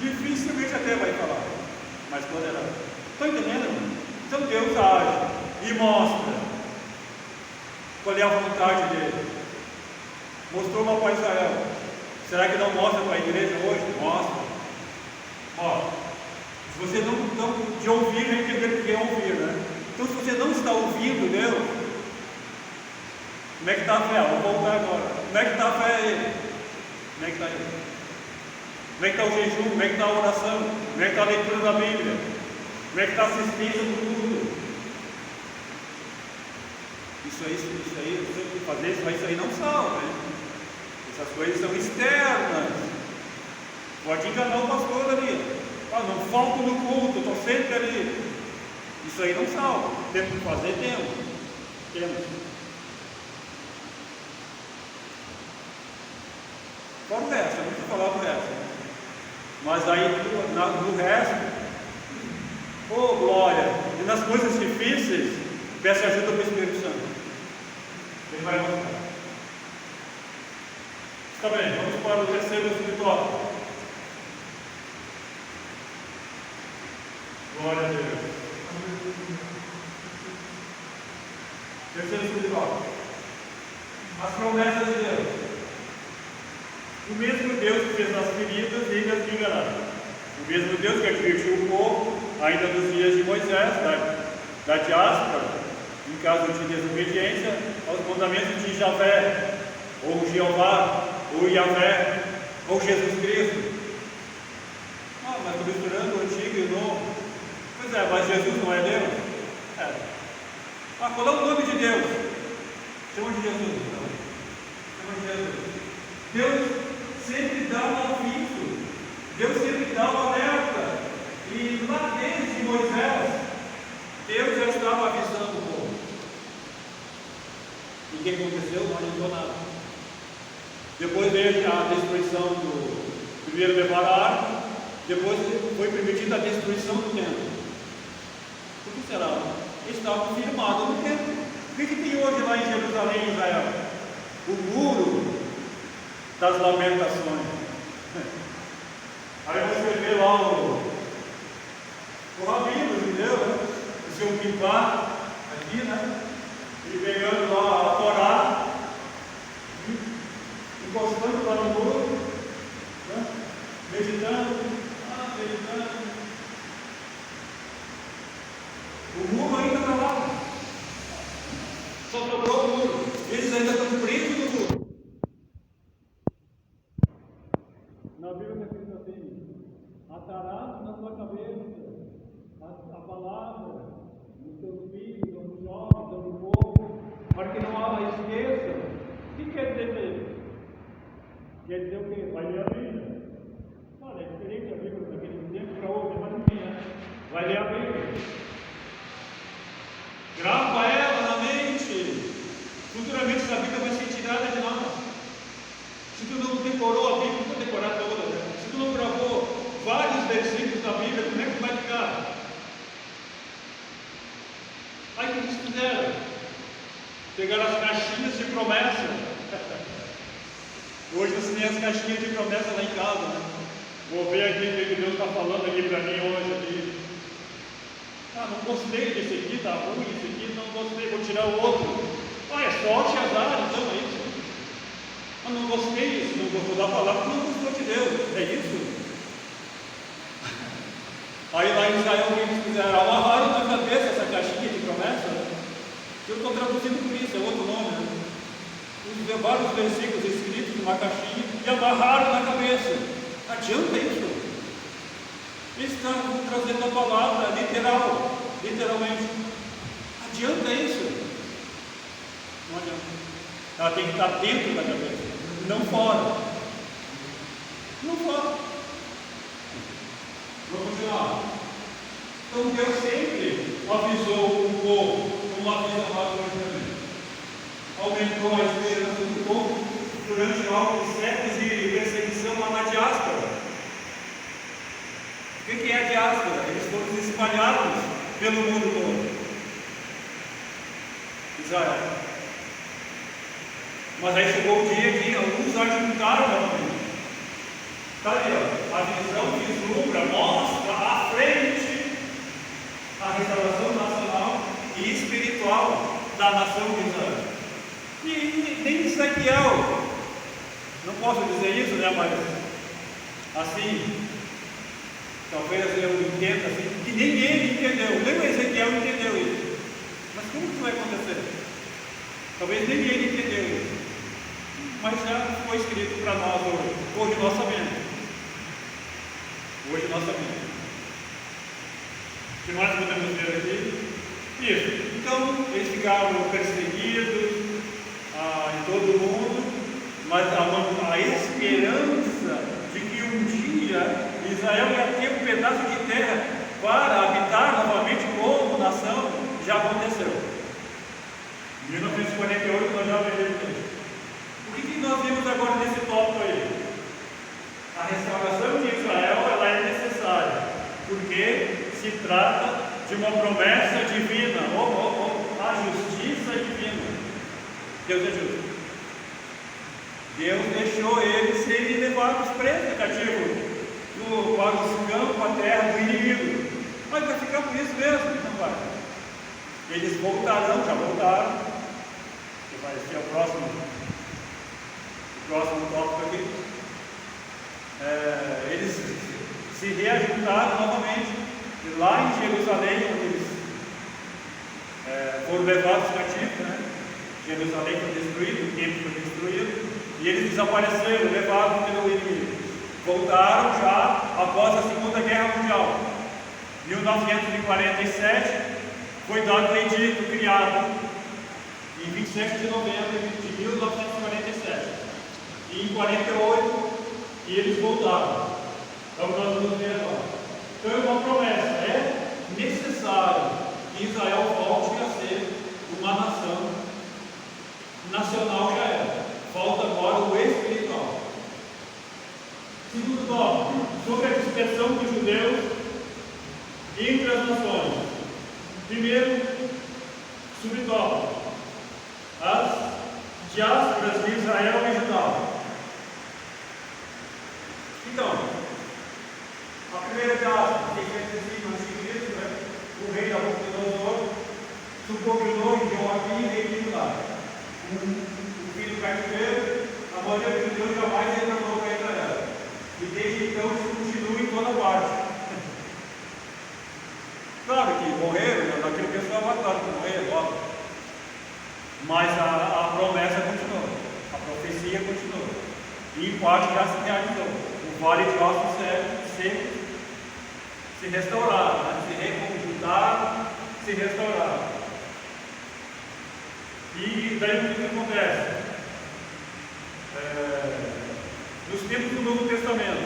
Dificilmente até vai falar. Mas poderá. Estão entendendo? Então Deus age e mostra qual é a vontade dele. Mostrou uma para Israel. Será que não mostra para a igreja hoje? Mostra. Ó, se você não está de ouvir, vai entender o que é ouvir, né? Então, se você não está ouvindo Deus, como é que está a fé? Vamos voltar agora. Como é que está a fé aí? Como é que está aí? Como é que está o jejum? Como é que está a oração? Como é que está a leitura da Bíblia? Como é que está a assistência do culto? Isso aí, você tem que fazer isso aí não salva, né? Essas coisas são externas. Pode enganar o pastor ali. Não falto no culto, estou sempre ali. Isso aí não salva. Temos que fazer, temos. Fora o resto, eu não vou falar do resto. Né? Mas aí no resto, glória! E nas coisas difíceis, peça ajuda do Espírito Santo. Ele vai mostrar. Está bem, vamos para o terceiro subtópico. Glória a Deus. Terceiro subtópico. As promessas de Deus. O mesmo Deus que fez as feridas, ele as vingará. O mesmo Deus que advertiu o povo, ainda nos dias de Moisés, da diáspora, em caso de desobediência, aos mandamentos de Javé, ou Jeová, ou Yahvé, ou Jesus Cristo. Mas estou misturando o antigo e o novo. Pois é, mas Jesus não é Deus? É. Qual é o nome de Deus? Chama de Jesus. Chama de Jesus. Deus sempre dá um aviso. Deus sempre dá um alerta. E lá desde Moisés, Deus já estava avisando o povo. E o que aconteceu? Não adiantou nada. Depois veio a destruição do primeiro levar a arca. Depois foi permitida a destruição do templo. Por que será? Eles estavam firmados no templo. O que tem hoje lá em Jerusalém, em Israel? O muro das lamentações. Aí você vê lá o rabino judeu, né? O seu Kippah, aqui, né? Ele pegando lá a Torá, encostando lá no muro, né? Meditando. O muro ainda está lá. Só sobrou o muro. Eles ainda estão presos no muro. Na Bíblia está escrito assim: atarás na tua cabeça a palavra dos teus filhos, dos jovens, do povo, para que não a esqueçam. O que quer dizer isso? Quer dizer o quê? Vai ler a Bíblia. Olha, é diferente a Bíblia daquele tempo para hoje, mas não tinha. Vai ler a Bíblia. Grava ela na mente. Futuramente essa Bíblia vai ser tirada de nós. Se tu não decorou a Bíblia, não precisa decorar toda. Né? Se tu não gravou vários versículos da Bíblia, como é que vai ficar? Aí o que eles fizeram? Pegaram as caixinhas de promessa. Hoje você tem as caixinhas de promessa lá em casa, né? Vou ver aqui o que Deus está falando aqui para mim hoje. Aqui. Não gostei desse aqui, está ruim, esse aqui não gostei, vou tirar o outro. É sorte e azar, então é isso. Não gostei disso, não gostou da palavra, não gostou de Deus. É isso? Aí lá em Israel, o que eles fizeram? Amarraram na cabeça essa caixinha de promessa, né? Eu estou traduzindo por isso, é outro nome, né? Os vários versículos escritos numa caixinha e amarraram na cabeça. Adianta isso? Eles estavam trazendo a palavra literalmente. Adianta isso? Não adianta. Ela tem que estar dentro da cabeça, não fora. Não fora. Vamos continuar. Então Deus sempre avisou o povo, como avisa nós hoje também. Aumentou a esperança do povo durante alguns séculos de perseguição lá na diáspora. O que é a diáspora? Eles foram espalhados pelo mundo todo. Israel. Mas aí chegou o dia que alguns ajuntaram novamente. Está ali, ó, a visão vislumbra, mostra à frente a restauração nacional e espiritual da nação de Israel. E nem Ezequiel, não posso dizer isso, né, mas assim, talvez eu entenda assim, que nem ele entendeu, nem o Ezequiel entendeu isso. Mas como que vai acontecer? Talvez nem ele entendeu isso. Mas já foi escrito para nós hoje. Hoje nós sabemos. Hoje nós sabemos. O que nós podemos ver aqui? Isso. Então, eles ficaram perseguidos em todo o mundo, mas a esperança de que um dia Israel ia ter um pedaço de terra para habitar novamente como nação já aconteceu. Em 1948 nós já veremos isso. O que nós vimos agora nesse tópico aí? A restauração de Israel ela é necessária, porque se trata de uma promessa divina, a justiça divina. Deus é justo. Deus deixou eles serem levados presos, cativos, para os campos, a terra do inimigo. Mas vai ficar por isso mesmo, não vai. Eles voltarão, já voltaram, que vai ser o próximo tópico aqui. Eles se reajuntaram novamente, e lá em Jerusalém, onde eles foram levados cativos, né? Jerusalém foi destruído, o templo foi destruído, e eles desapareceram, levados pelo inimigo. Voltaram já após a Segunda Guerra Mundial. Em 1947 foi dado o edito criado em 27 de novembro de 1947. E em 48 eles voltaram. Então nós vamos ver agora. Então é uma promessa, é necessário que Israel volte a ser uma nação nacional já era. Falta agora o espiritual. Segundo tópico, sobre a dispersão dos judeus entre as nações. Primeiro, subtópico, as diásporas de Israel e Judá. Então, a primeira diáspora, que quer dizer antigo Cristo, né? O rei Nabucodonosor subordinou em Joaquim, rei de Judá. O filho do cativeiro, a maioria dos judeus jamais retornou para Israel. E desde então isso continua em toda parte. Claro que morreram, né? Daquele pessoal matado que morreram, óbvio. Mas a promessa continuou, a profecia continuou. E em parte já se realizou. O vale de ossos se restauraram, né? Se reconjuntaram, se restauraram. E daí o que acontece? Nos tempos do Novo Testamento,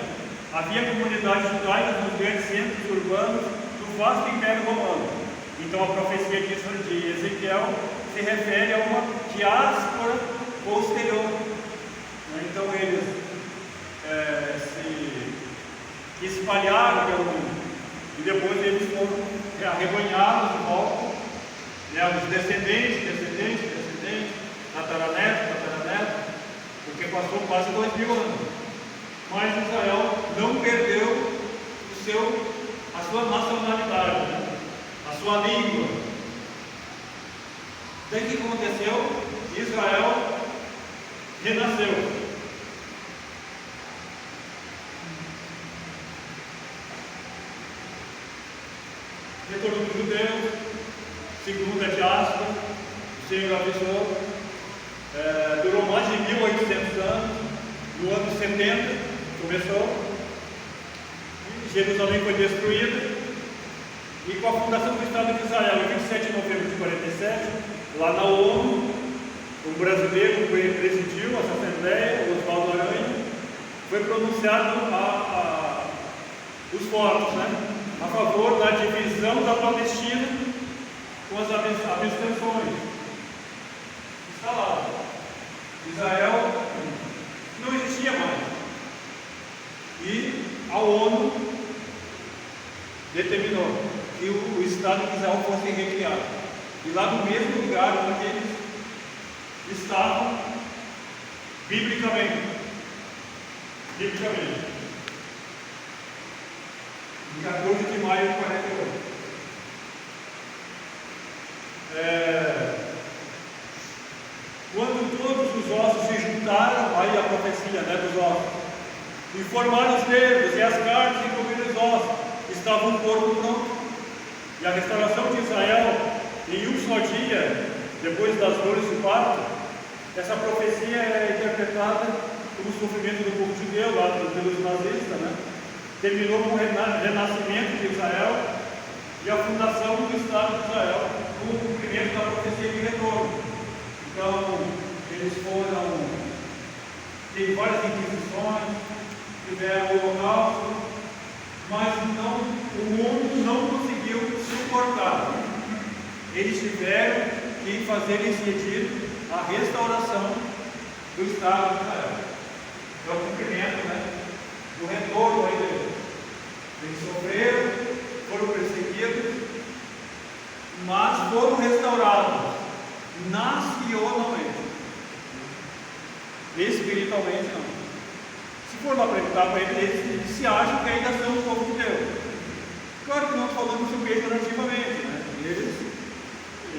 havia comunidades judaicas nos grandes centros urbanos do vasto Império Romano. Então a profecia de Ezequiel se refere a uma diáspora posterior. Então eles se espalharam pelo mundo e depois eles foram arrebanhados de volta, né, os descendentes, tataraneto, porque passou quase 2000 anos. Mas Israel não perdeu a sua nacionalidade, né, a sua língua. Daí o que aconteceu? Israel renasceu. os judeus, segunda diáspora, o Senhor avisou, durou mais de 1800 anos, no ano 70 começou, Jerusalém foi destruída, e com a fundação do Estado de Israel, em 27 de novembro de 47, lá na ONU, um brasileiro presidiu essa assembleia, o Oswaldo Aranha, foi pronunciado os votos, né, a favor da divisão da Palestina com as abstenções. Está lá. Israel não existia mais. E a ONU determinou que o Estado de Israel fosse recriado. E lá no mesmo lugar onde eles estavam, biblicamente. Em 14 de maio de 48. Quando todos os ossos se juntaram, aí a profecia, né, dos ossos, e formaram os dedos e as carnes e cobriram os ossos, estava um corpo pronto. E a restauração de Israel, em um só dia, depois das dores do parto, essa profecia é interpretada como o sofrimento do povo judeu, lá pelos nazistas, né? Terminou com o renascimento de Israel e a fundação do Estado de Israel, com o cumprimento da profecia de retorno. Então, eles teve várias inquisições, tiveram o holocausto, mas o mundo não conseguiu suportar. Eles tiveram que fazer esse edito, a restauração do Estado de Israel. É o cumprimento, né, do retorno aí deles. Eles sofreram, foram perseguidos, mas foram restaurados nacionalmente. Espiritualmente não. Se for lá perguntar para eles se acham que ainda são o povo de Deus. Claro que não falamos isso pejorativamente, né? Eles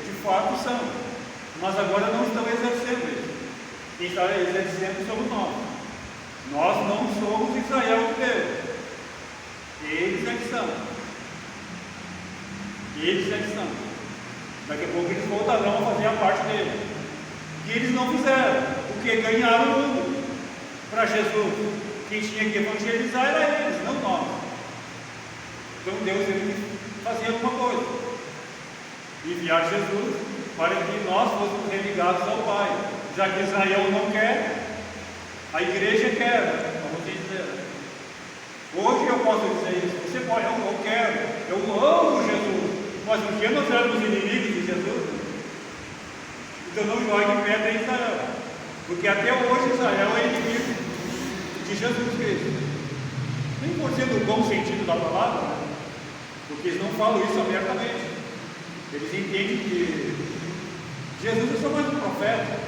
de fato são, mas agora não estão exercendo isso. Quem está exercendo somos nós. Nós não somos Israel de Deus. Eles é que são. Eles é que são. Daqui a pouco eles voltarão a fazer a parte dele. E eles não fizeram, porque ganharam o mundo para Jesus. Quem tinha que evangelizar era eles, não nós. Então Deus teve que fazer alguma coisa. Enviar Jesus para que nós fôssemos religados ao Pai. Já que Israel não quer, a igreja quer, vamos dizer. Hoje eu posso dizer isso. Você pode, eu quero, eu amo Jesus. Mas um dia nós éramos inimigos de Jesus. Então não jogue pedra em Israel. Porque até hoje Israel é inimigo de Jesus Cristo. Nem por ser no bom sentido da palavra, né? Porque eles não falam isso abertamente. Eles entendem que Jesus é só mais um profeta,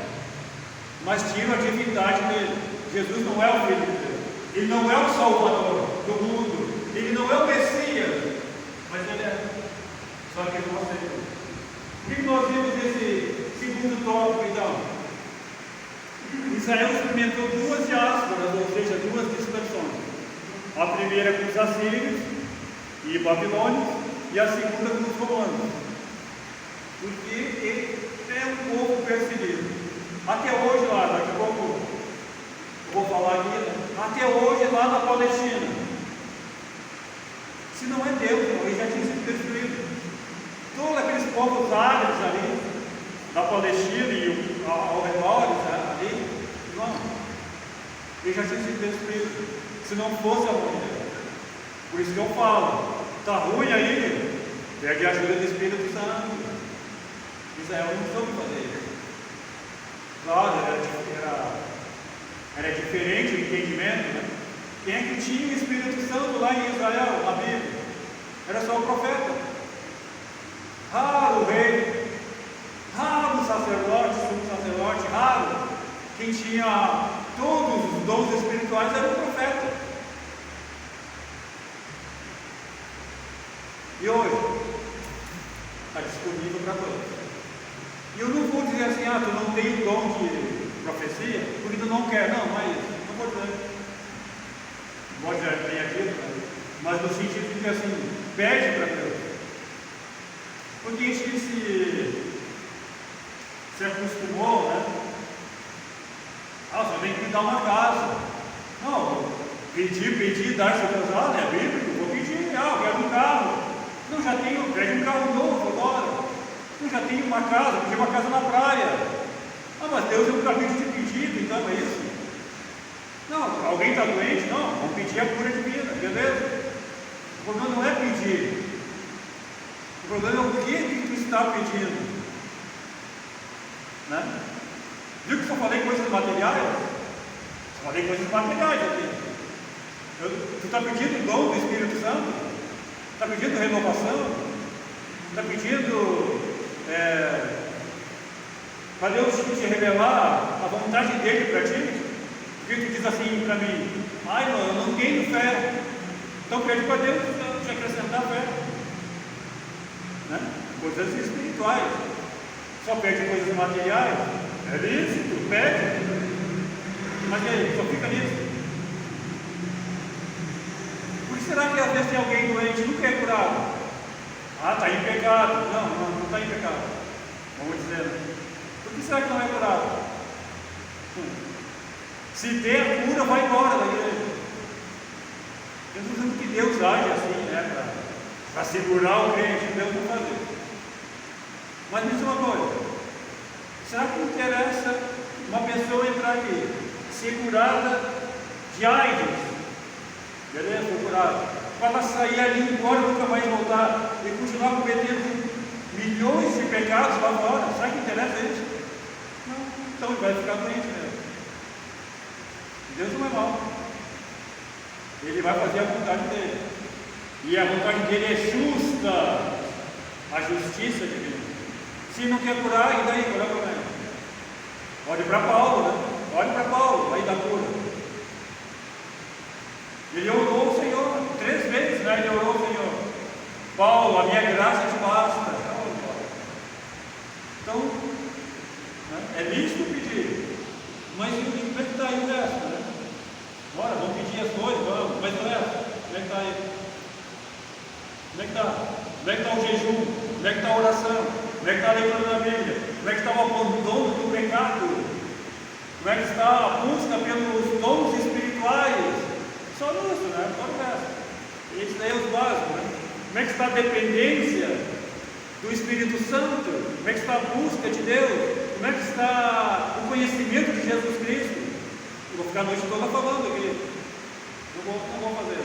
mas tiram a divindade dele. Jesus não é o Filho de Deus. Ele não é o Salvador do mundo. Ele não é o Messias. Mas ele é. Só que não aceitou. Por que nós vimos esse segundo tópico, então? Israel experimentou duas diásporas, ou seja, duas dispersões. A primeira com os assírios e babilônios, e a segunda com os romanos. Porque ele é um povo perseguido. Até hoje lá, daqui a pouco eu vou falar aqui, né? Até hoje lá na Palestina. Se não é Deus, ele já tinha sido destruído. Todos aqueles povos árabes ali, da Palestina e ao redor, ali, não. Ele já tinha sido destruído. Se não fosse a mão de Deus. Por isso que eu falo, está ruim aí, pede a ajuda do Espírito Santo. Israel não soube fazer isso. Claro, era diferente o entendimento, né? Quem é que tinha o Espírito Santo lá em Israel, na Bíblia? Era só o profeta. Raro o rei, raro o sacerdote, sumo sacerdote, raro. Quem tinha todos os dons espirituais era o profeta. E hoje, está disponível para todos. E eu não vou dizer assim, tu não tem o dom de profecia, porque tu não quer. Não, não é isso. Não vou dizer. Pode já tenha dito, mas no sentido de que assim, pede para Deus. Porque a gente se acostumou, né? Você tem que me dar uma casa. Não, pedir, dar seu casal, é bíblico, vou pedir, eu quero um carro. Não, já tenho, pede um carro novo agora. Não, já tenho uma casa, pedi uma casa na praia. Mas Deus é um caminho de pedido, então é isso. Não, alguém está doente? Não, vamos pedir a cura divina, beleza? O problema não é pedir. O problema é o que tu está pedindo. Né? Viu que eu só falei coisas materiais? Só falei coisas materiais aqui. Tu está pedindo o dom do Espírito Santo? Está pedindo renovação? Está pedindo para Deus te revelar a vontade dele para ti? Porque tu diz assim para mim: irmão, eu não tenho fé. Então pede para Deus te acrescentar fé. Né? Coisas espirituais. Só pede coisas materiais. É lícito, pede. Mas e aí, só fica nisso. Por que será que às vezes tem alguém doente e nunca é curado? Está em pecado. Não está em pecado. Vamos dizer. Por que será que não é curado? Se der a cura, vai embora da igreja. Eu estou dizendo que Deus age assim, né? Para segurar o crente, Deus não fazer. Mas me diz uma coisa. Será que interessa uma pessoa entrar aqui, ser curada de AIDS? Beleza? Foi curada. Para ela sair ali embora, nunca mais voltar e continuar cometendo milhões de pecados lá fora? Será que interessa isso? Não. Então ele vai ficar doente mesmo. Deus não é mau. Ele vai fazer a vontade dele. E a vontade dele é justa. A justiça divina. Se não quer curar, e daí? Qual é o problema? Olhe para Paulo, né? Olhe para Paulo, aí da cura. Ele orou o Senhor 3 vezes, né? Ele orou o Senhor: Paulo, a minha graça te basta. Então, né? É lícito pedir. Mas como é que está aí o resto, né? Bora, vamos pedir as coisas, vamos. Mas o resto, como é que está aí? Como é que está? Como é que está o jejum? Como é que está a oração? Como é que está a leitura da Bíblia? Como é que está o abandono do pecado? Como é que está a busca pelos dons espirituais? Só isso, né? Só o resto. Esse daí é os básicos, né? Como é que está a dependência do Espírito Santo? Como é que está a busca de Deus? Como é que está o conhecimento de Jesus Cristo? Eu vou ficar a noite toda falando aqui. Não vou fazer.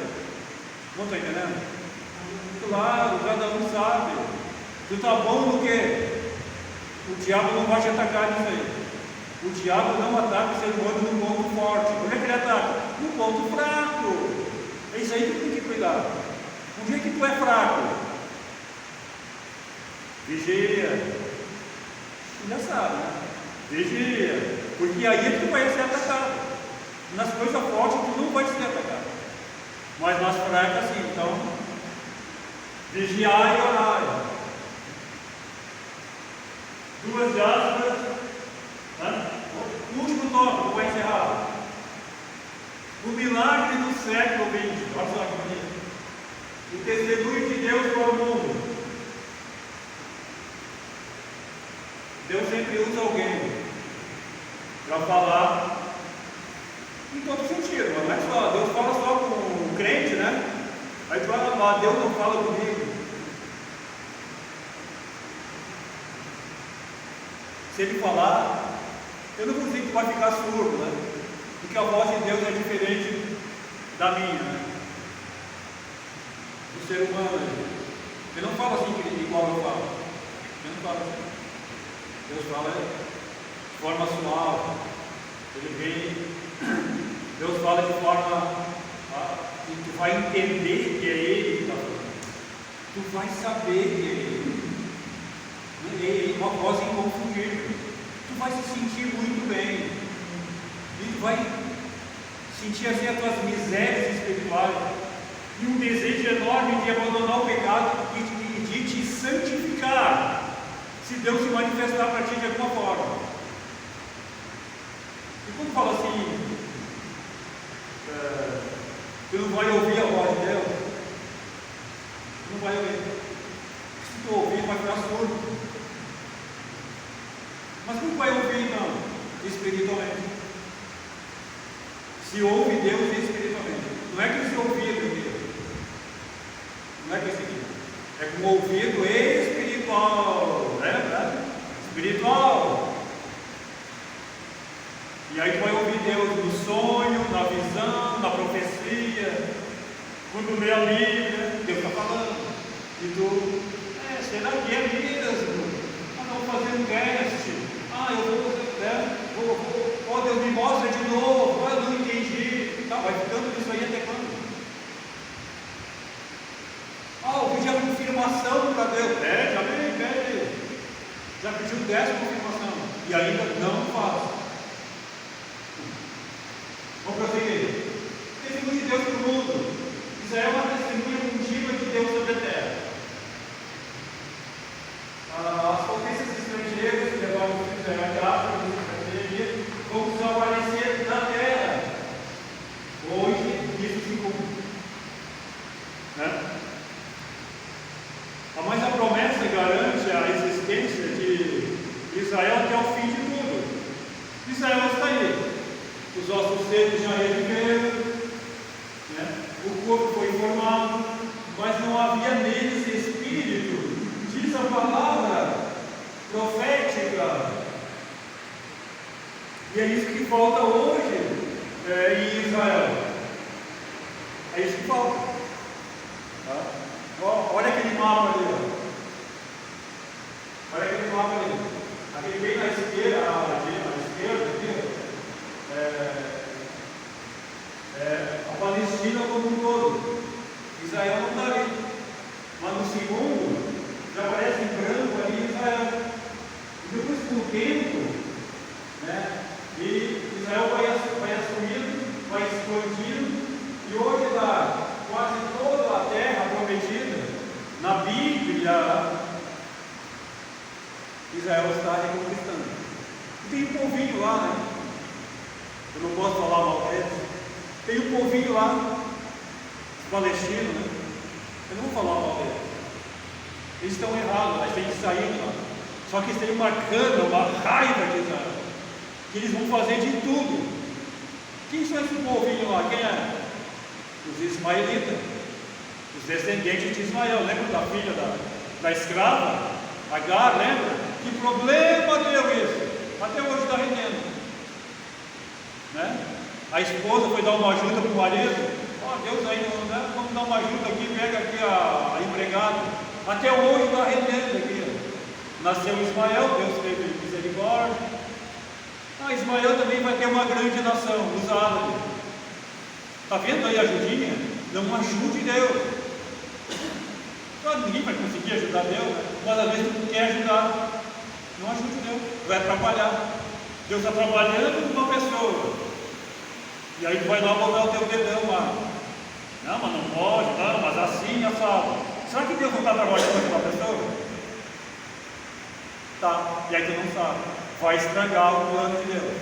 Não está entendendo? Claro, cada um sabe. Tu está bom no quê? O diabo não vai te atacar nisso aí. O diabo não ataca o ser humano num ponto forte. Onde é que ele ataca? Num ponto fraco. É isso aí que tu tem que cuidar. Um dia que tu é fraco, vigia. Tu já sabe, né? Vigia. Porque aí é que tu vai ser atacado. Nas coisas fortes tu não vai ser atacado. Mas nas fracas sim. Então, vigiar e orar. 2 aspas. Né? O último tópico, vou encerrar. O milagre do século XX. Olha só que bonito. O testemunho de Deus para o mundo. Deus sempre usa alguém para falar em todo sentido, mas não é só, Deus fala só com o crente, né? Aí tu vai lá, Deus não fala comigo. Se ele falar, eu não vou dizer que tu vai ficar surdo, né? Porque a voz de Deus é diferente da minha, né? Do ser humano. Ele não fala assim igual eu falo. Ele não fala assim. Deus fala de forma suave. Ele vem. Deus fala de forma que tu vai entender que é Ele que está falando. Tu vai saber que é Ele. Uma voz inconfundível. Tu vai se sentir muito bem. E tu vai sentir assim as tuas misérias espirituais. E um desejo enorme de abandonar o pecado e de te santificar. Se Deus se manifestar para ti de alguma forma. E quando fala assim, tu não vai ouvir a voz de Deus, tu não vai ouvir. Se tu ouvir, povo vai ficar surdo. Mas como vai ouvir então? Espiritualmente. Se ouve Deus espiritualmente. Não é que se ouvido Deus. Não é que esse aqui. É com o ouvido espiritual. Não é verdade? Espiritual. E aí tu vai ouvir Deus no sonho, na visão, na profecia. Quando lê a Bíblia, Deus está falando. E tu, será que é mesmo? Não fazer um teste. Eu vou, Deus me mostra de novo. Eu não entendi. Tá, vai ficando nisso aí até quando? Eu pedi a confirmação para Deus. Pede, amém, pede. Já pediu 10 confirmação. E ainda não faz. Vamos prosseguir. Testemunho de Deus para o mundo. Israel é uma testemunha contínua de Deus sobre a terra. As potências estrangeiras que levaram os Israel de África vão desaparecer da terra. Hoje isso se cumpre. Né? Mas a promessa garante a existência de Israel até o fim de tudo. Israel está aí. Os ossos secos já reviveram, né? O corpo foi formado, mas não havia neles espírito. Diz a palavra profética. E é isso que falta hoje em Israel. É isso que falta. Tá? Olha aquele mapa ali. Olha aquele mapa ali. Aquele bem na esquerda, aqui, a Palestina como um todo. Israel não está ali. Mas no segundo, já aparece em branco ali Israel. E depois, com o tempo, né, e Israel vai assumindo, vai expandindo, e hoje está quase toda a terra prometida. Na Bíblia, Israel está reconquistando. E tem um povinho lá, né? Eu não posso falar mal deles. Tem um povinho lá, os palestinos, né? Eu não vou falar mal deles. Eles estão errados, mas tem que sair de lá. Só que eles têm uma cana, uma raiva de Israel, que eles vão fazer de tudo. Quem são esse povinho lá? Quem é? Os ismaelitas, os descendentes de Ismael. Lembra da filha da escrava? Agar, lembra? Que problema deu isso? Até hoje está rendendo. Né? A esposa foi dar uma ajuda para o marido. Deus aí, né? Vamos dar uma ajuda aqui, pega aqui a empregada. Até hoje está rendendo aqui. Nasceu Ismael, Deus teve misericórdia. Ismael também vai ter uma grande nação, os árabes. Está vendo aí a ajudinha? Não ajude Deus. Claro, ninguém vai conseguir ajudar Deus, mas às vezes tu quer ajudar. Não ajude Deus, vai atrapalhar. Deus está trabalhando com uma pessoa. E aí tu vai lá botar o teu dedão lá. Não, mas não pode, não, mas assim, assado. Será que Deus não está trabalhando com uma pessoa? Tá, e aí tu não sabe. Vai estragar o plano de Deus.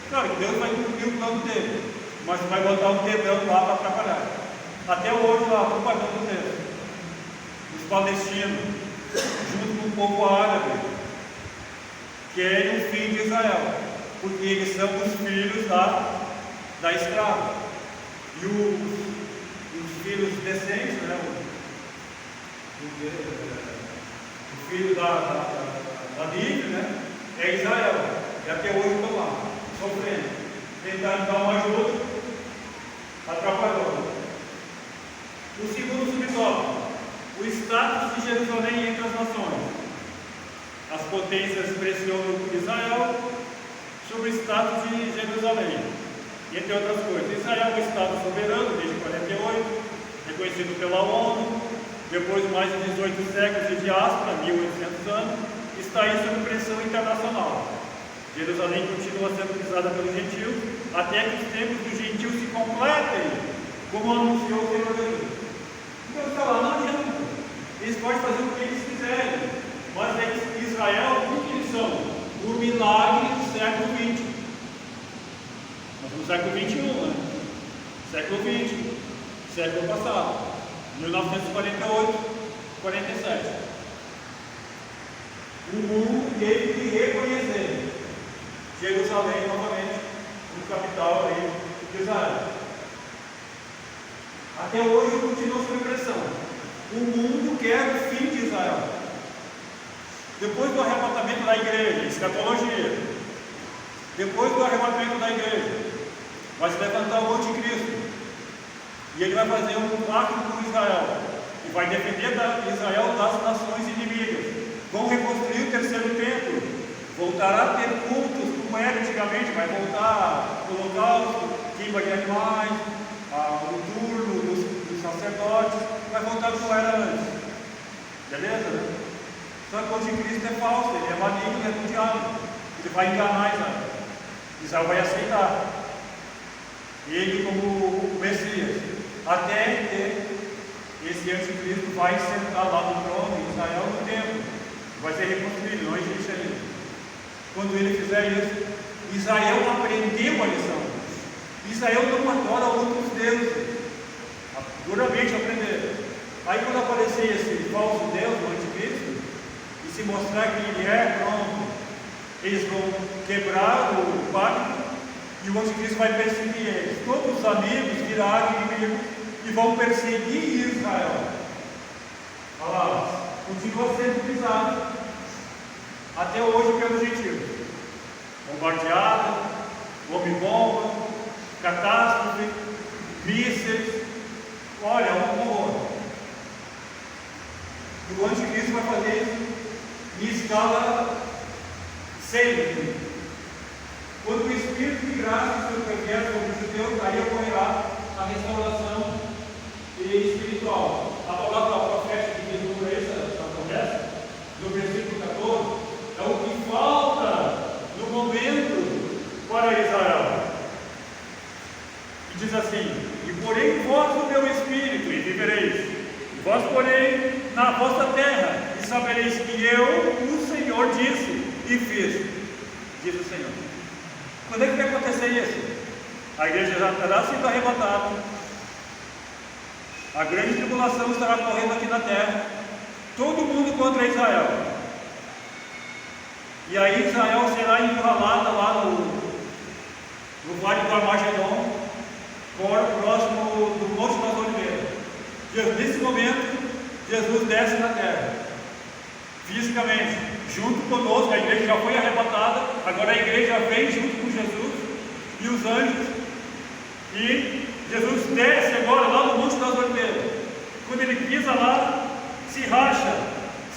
Claro que Deus vai cumprir o plano dele, mas tu vai botar um dedão lá para atrapalhar. Até hoje lá, propagando Deus. Os palestinos, junto com o povo árabe, querem o fim de Israel, porque eles são os filhos da escrava. E os filhos descendentes, né? O filho da Bíblia, né? É Israel. E até hoje estão lá, sofrendo. Tentando dar uma ajuda, atrapalhou. O segundo subtópico: o status de Jerusalém entre as nações. As potências pressionam Israel sobre o status de Jerusalém, entre outras coisas. Israel é um estado soberano desde 48, reconhecido pela ONU, depois de mais de 18 séculos de diáspora, 1800 anos, está aí sob pressão internacional. Jerusalém continua sendo pisada pelos gentios, até que os tempos dos gentios se completem, como anunciou o Senhor Jesus. Então está lá, não adianta. Eles podem fazer o que eles quiserem, mas Israel, o que eles são? O milagre do século XX. Nós estamos no século XXI, né? Século XX, século passado, 1948, 47. O mundo teve que reconhecer Jerusalém novamente, no capital aí de Israel. Até hoje continua sob pressão. O mundo quer o fim de Israel. Depois do arrebatamento da igreja, escatologia, depois do arrebatamento da igreja, vai se levantar o anticristo. E ele vai fazer um pacto com Israel. E vai defender Israel das nações inimigas. Vão reconstruir o terceiro templo. Voltará a ter cultos como era antigamente. Vai voltar o holocausto, queima de animais, o turno dos sacerdotes. Vai voltar como era antes. Beleza, né? Só que o anticristo é falso, ele é maligno, é do diabo. Ele vai enganar Israel. Israel vai aceitar ele como o Messias, até que esse anticristo vai sentar lá no trono em Israel no templo, vai ser reconstruído, não existe ainda. Quando ele fizer isso, Israel aprendeu a lição. Israel não adora outros deuses, duramente aprender. Aí quando aparecer esse falso Deus, o anticristo, e se mostrar que ele é pronto, eles vão quebrar o pacto e o anticristo vai perseguir eles. Todos os amigos viraram inimigos e vão perseguir Israel. Olha lá, continua sendo pisado até hoje pelos gentios. Bombardeada, bomba, catástrofe, mísseis. Olha, é um horror. E o anticristo vai fazer isso em escala 100. Quando o Espírito de graça se supervier sobre os judeus, aí ocorrerá a restauração espiritual. A palavra profética que Jesus essa promessa, no versículo 14, é o que falta no momento para Israel. E diz assim: e porém vós o meu Espírito, e vivereis. Vós, porém, na vossa terra, e sabereis que eu, o Senhor, disse e fiz, diz o Senhor. Quando é que vai acontecer isso? A igreja já terá sido arrebatada, a grande tribulação estará correndo aqui na terra, todo mundo contra Israel. E aí Israel será encurralada lá no Vale do Armagedon, próximo do Monte das Oliveiras. Nesse momento, Jesus desce na terra, fisicamente, junto conosco. A igreja já foi arrebatada, agora a igreja vem junto com Jesus e os anjos, e Jesus desce agora lá no Monte das Oliveiras. Quando ele pisa lá, se racha,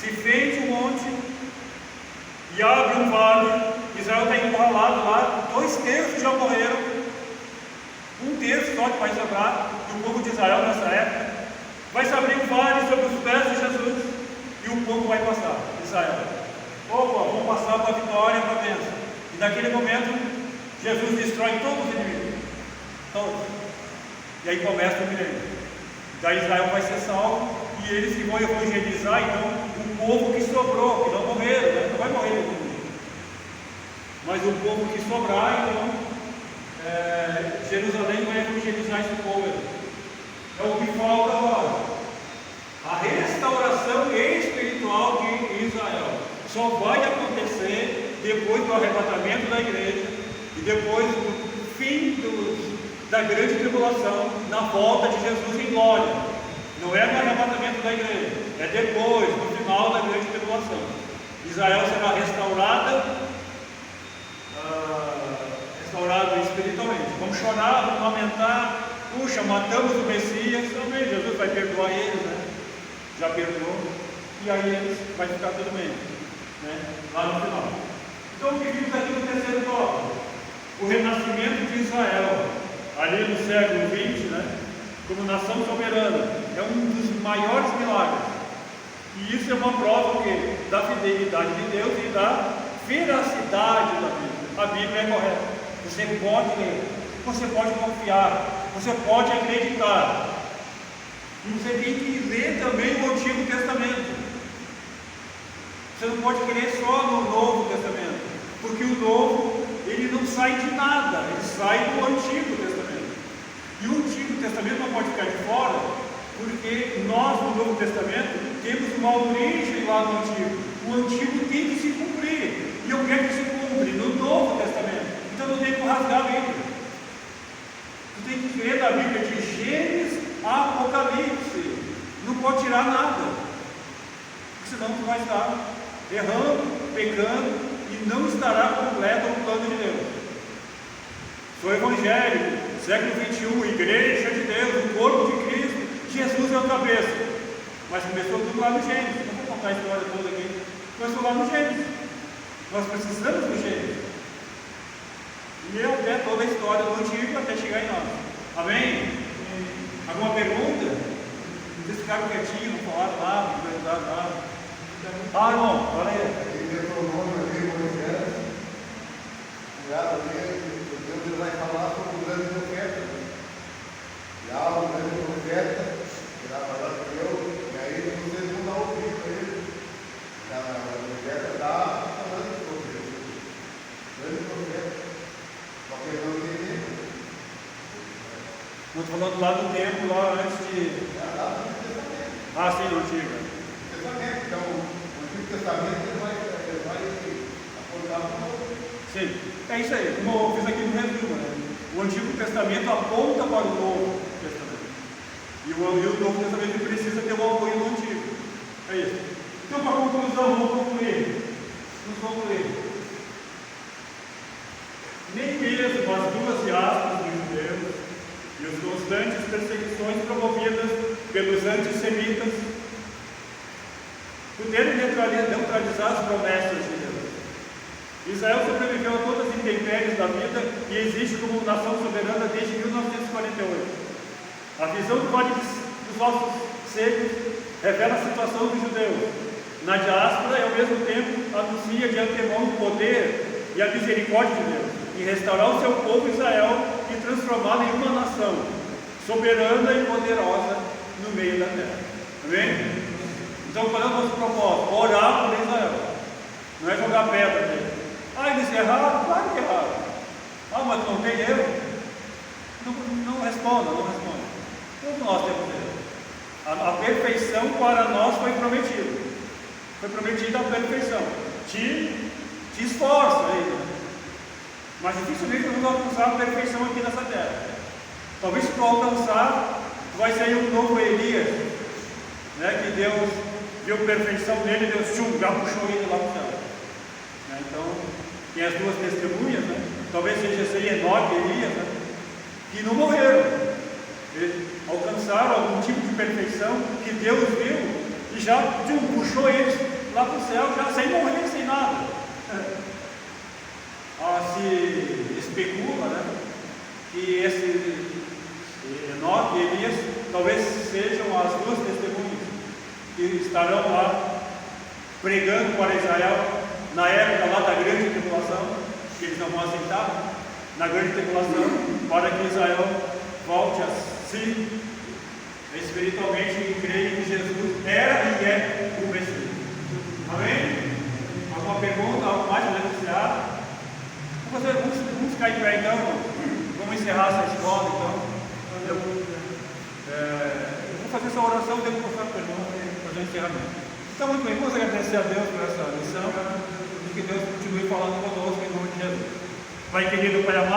se fende um monte e abre um vale. Israel está encurralado lá, 2/3 já morreram, 1/3 só que vai sobrar do povo de Israel nessa época. Vai se abrir um vale sobre os pés de Jesus e o povo vai passar, Israel. Opa, vão passar para a vitória, para a bênção. E naquele momento, Jesus destrói todos os inimigos. Todos. E aí começa o milênio. Daí Israel vai ser salvo e eles que vão evangelizar, então, o povo que sobrou, que não morreram, né? Não vai morrer todo mundo. Mas o povo que sobrar, então, Jerusalém vai evangelizar esse povo. É o que falta agora. A restauração espiritual de Israel só vai acontecer depois do arrebatamento da igreja e depois do fim da grande tribulação, na volta de Jesus em glória. Não é no arrebatamento da igreja, é depois, no final da grande tribulação. Israel será restaurado espiritualmente. Vamos chorar, vamos lamentar. Puxa, matamos o Messias, também Jesus vai perdoar eles, né? Já perdoou, e aí eles vai ficar tudo bem, né? Lá no final. Então o que vimos aqui no terceiro tópico? O renascimento de Israel, ali no século XX, né? Como nação soberana, é um dos maiores milagres. E isso é uma prova da fidelidade de Deus e da veracidade da Bíblia. A Bíblia é correta. Você pode ler, você pode confiar, você pode acreditar. E você tem que ler também o Antigo Testamento. Você não pode crer só no Novo Testamento, porque o Novo, ele não sai de nada, ele sai do Antigo Testamento. E o Antigo Testamento não pode ficar de fora, porque nós, no Novo Testamento, temos uma origem lá no Antigo. O Antigo tem que se cumprir. E o que é que se cumpre? No Novo Testamento. Então não tem como rasgar a Bíblia. Tu tem que ler da Bíblia de Gênesis a Apocalipse. Não pode tirar nada. Senão tu vai estar errando, pecando e não estará completo o plano de Deus. Sou evangélico, século 21, igreja de Deus, o corpo de Cristo, Jesus é o cabeça. Mas começou tudo lá no Gênesis. Não vou contar a história toda aqui. Começou lá no Gênesis. Nós precisamos do Gênesis. E até toda a história do Antigo até chegar em nós. Amém? Alguma pergunta? Vocês ficaram quietinhos, não falaram nada, não perguntaram nada. Ah, irmão, olha aí. Aqui Deuteronômio aqui, Moisés, cuidado ali, Deus ele vai falar sobre o grande profeta. E há um grande profeta, que vai falar com Deus, e aí vocês vão dar ouvido a ele. A profeta está falando sobre ele. Grande profeta. Só que ele não entende. Não estou falando lá do tempo, lá antes de. Ah, sim, no Antigo. Então, o Antigo Testamento ele vai apontar para o Novo. Sim, é isso aí, como eu fiz aqui no resumo, né? O Antigo Testamento aponta para o Novo Testamento. E o Novo Testamento precisa ter o apoio do Antigo. É isso. Então, para conclusão, vamos concluir. Vamos concluir. Nem mesmo as duas diásporas dos judeus e as constantes perseguições promovidas pelos antissemitas puderam neutralizar as promessas de Deus. Israel sobreviveu a todas as intempéries da vida e existe como nação soberana desde 1948. A visão do Vale dos Ossos Secos revela a situação dos judeus. Na diáspora, e ao mesmo tempo, anuncia de antemão o poder e a misericórdia de Deus em restaurar o seu povo Israel e transformá-lo em uma nação soberana e poderosa no meio da terra. Amém? Então, qual é o nosso propósito? Orar por Israel. Não é jogar pedra nele. Ah, eles erraram? Claro que erraram. Ah, mas não tem erro? Não responda, não responda. Todos nós temos erro. A perfeição para nós foi prometido. Foi prometida a perfeição. Te esforça aí. Mas dificilmente nós vamos alcançar a perfeição aqui nessa terra. Talvez se tu alcançar, tu vai sair um novo Elias, né, que Deus viu perfeição nele, Deus já puxou ele lá para o céu. Né, então, tem as duas testemunhas, né, talvez seja esse Enoque e Elias, né, que não morreram. Eles alcançaram algum tipo de perfeição que Deus viu e já puxou eles lá para o céu, já sem morrer, sem nada. Se especula, né, que esse Enoque e Elias talvez sejam as duas testemunhas que estarão lá pregando para Israel na época lá da grande tribulação, que eles não vão aceitar, na grande tribulação, para que Israel volte a si espiritualmente e creia que Jesus era e é o Messias. Amém? Alguma pergunta? Algo mais para denunciar? Vamos ficar em pé então, vamos encerrar essa escola então. Eu vou fazer essa oração, devo passar a pergunta e fazer o encerramento. Então, muito bem, vamos agradecer a Deus por essa lição e que Deus continue falando conosco em nome de Jesus. Pai querido, Pai amado.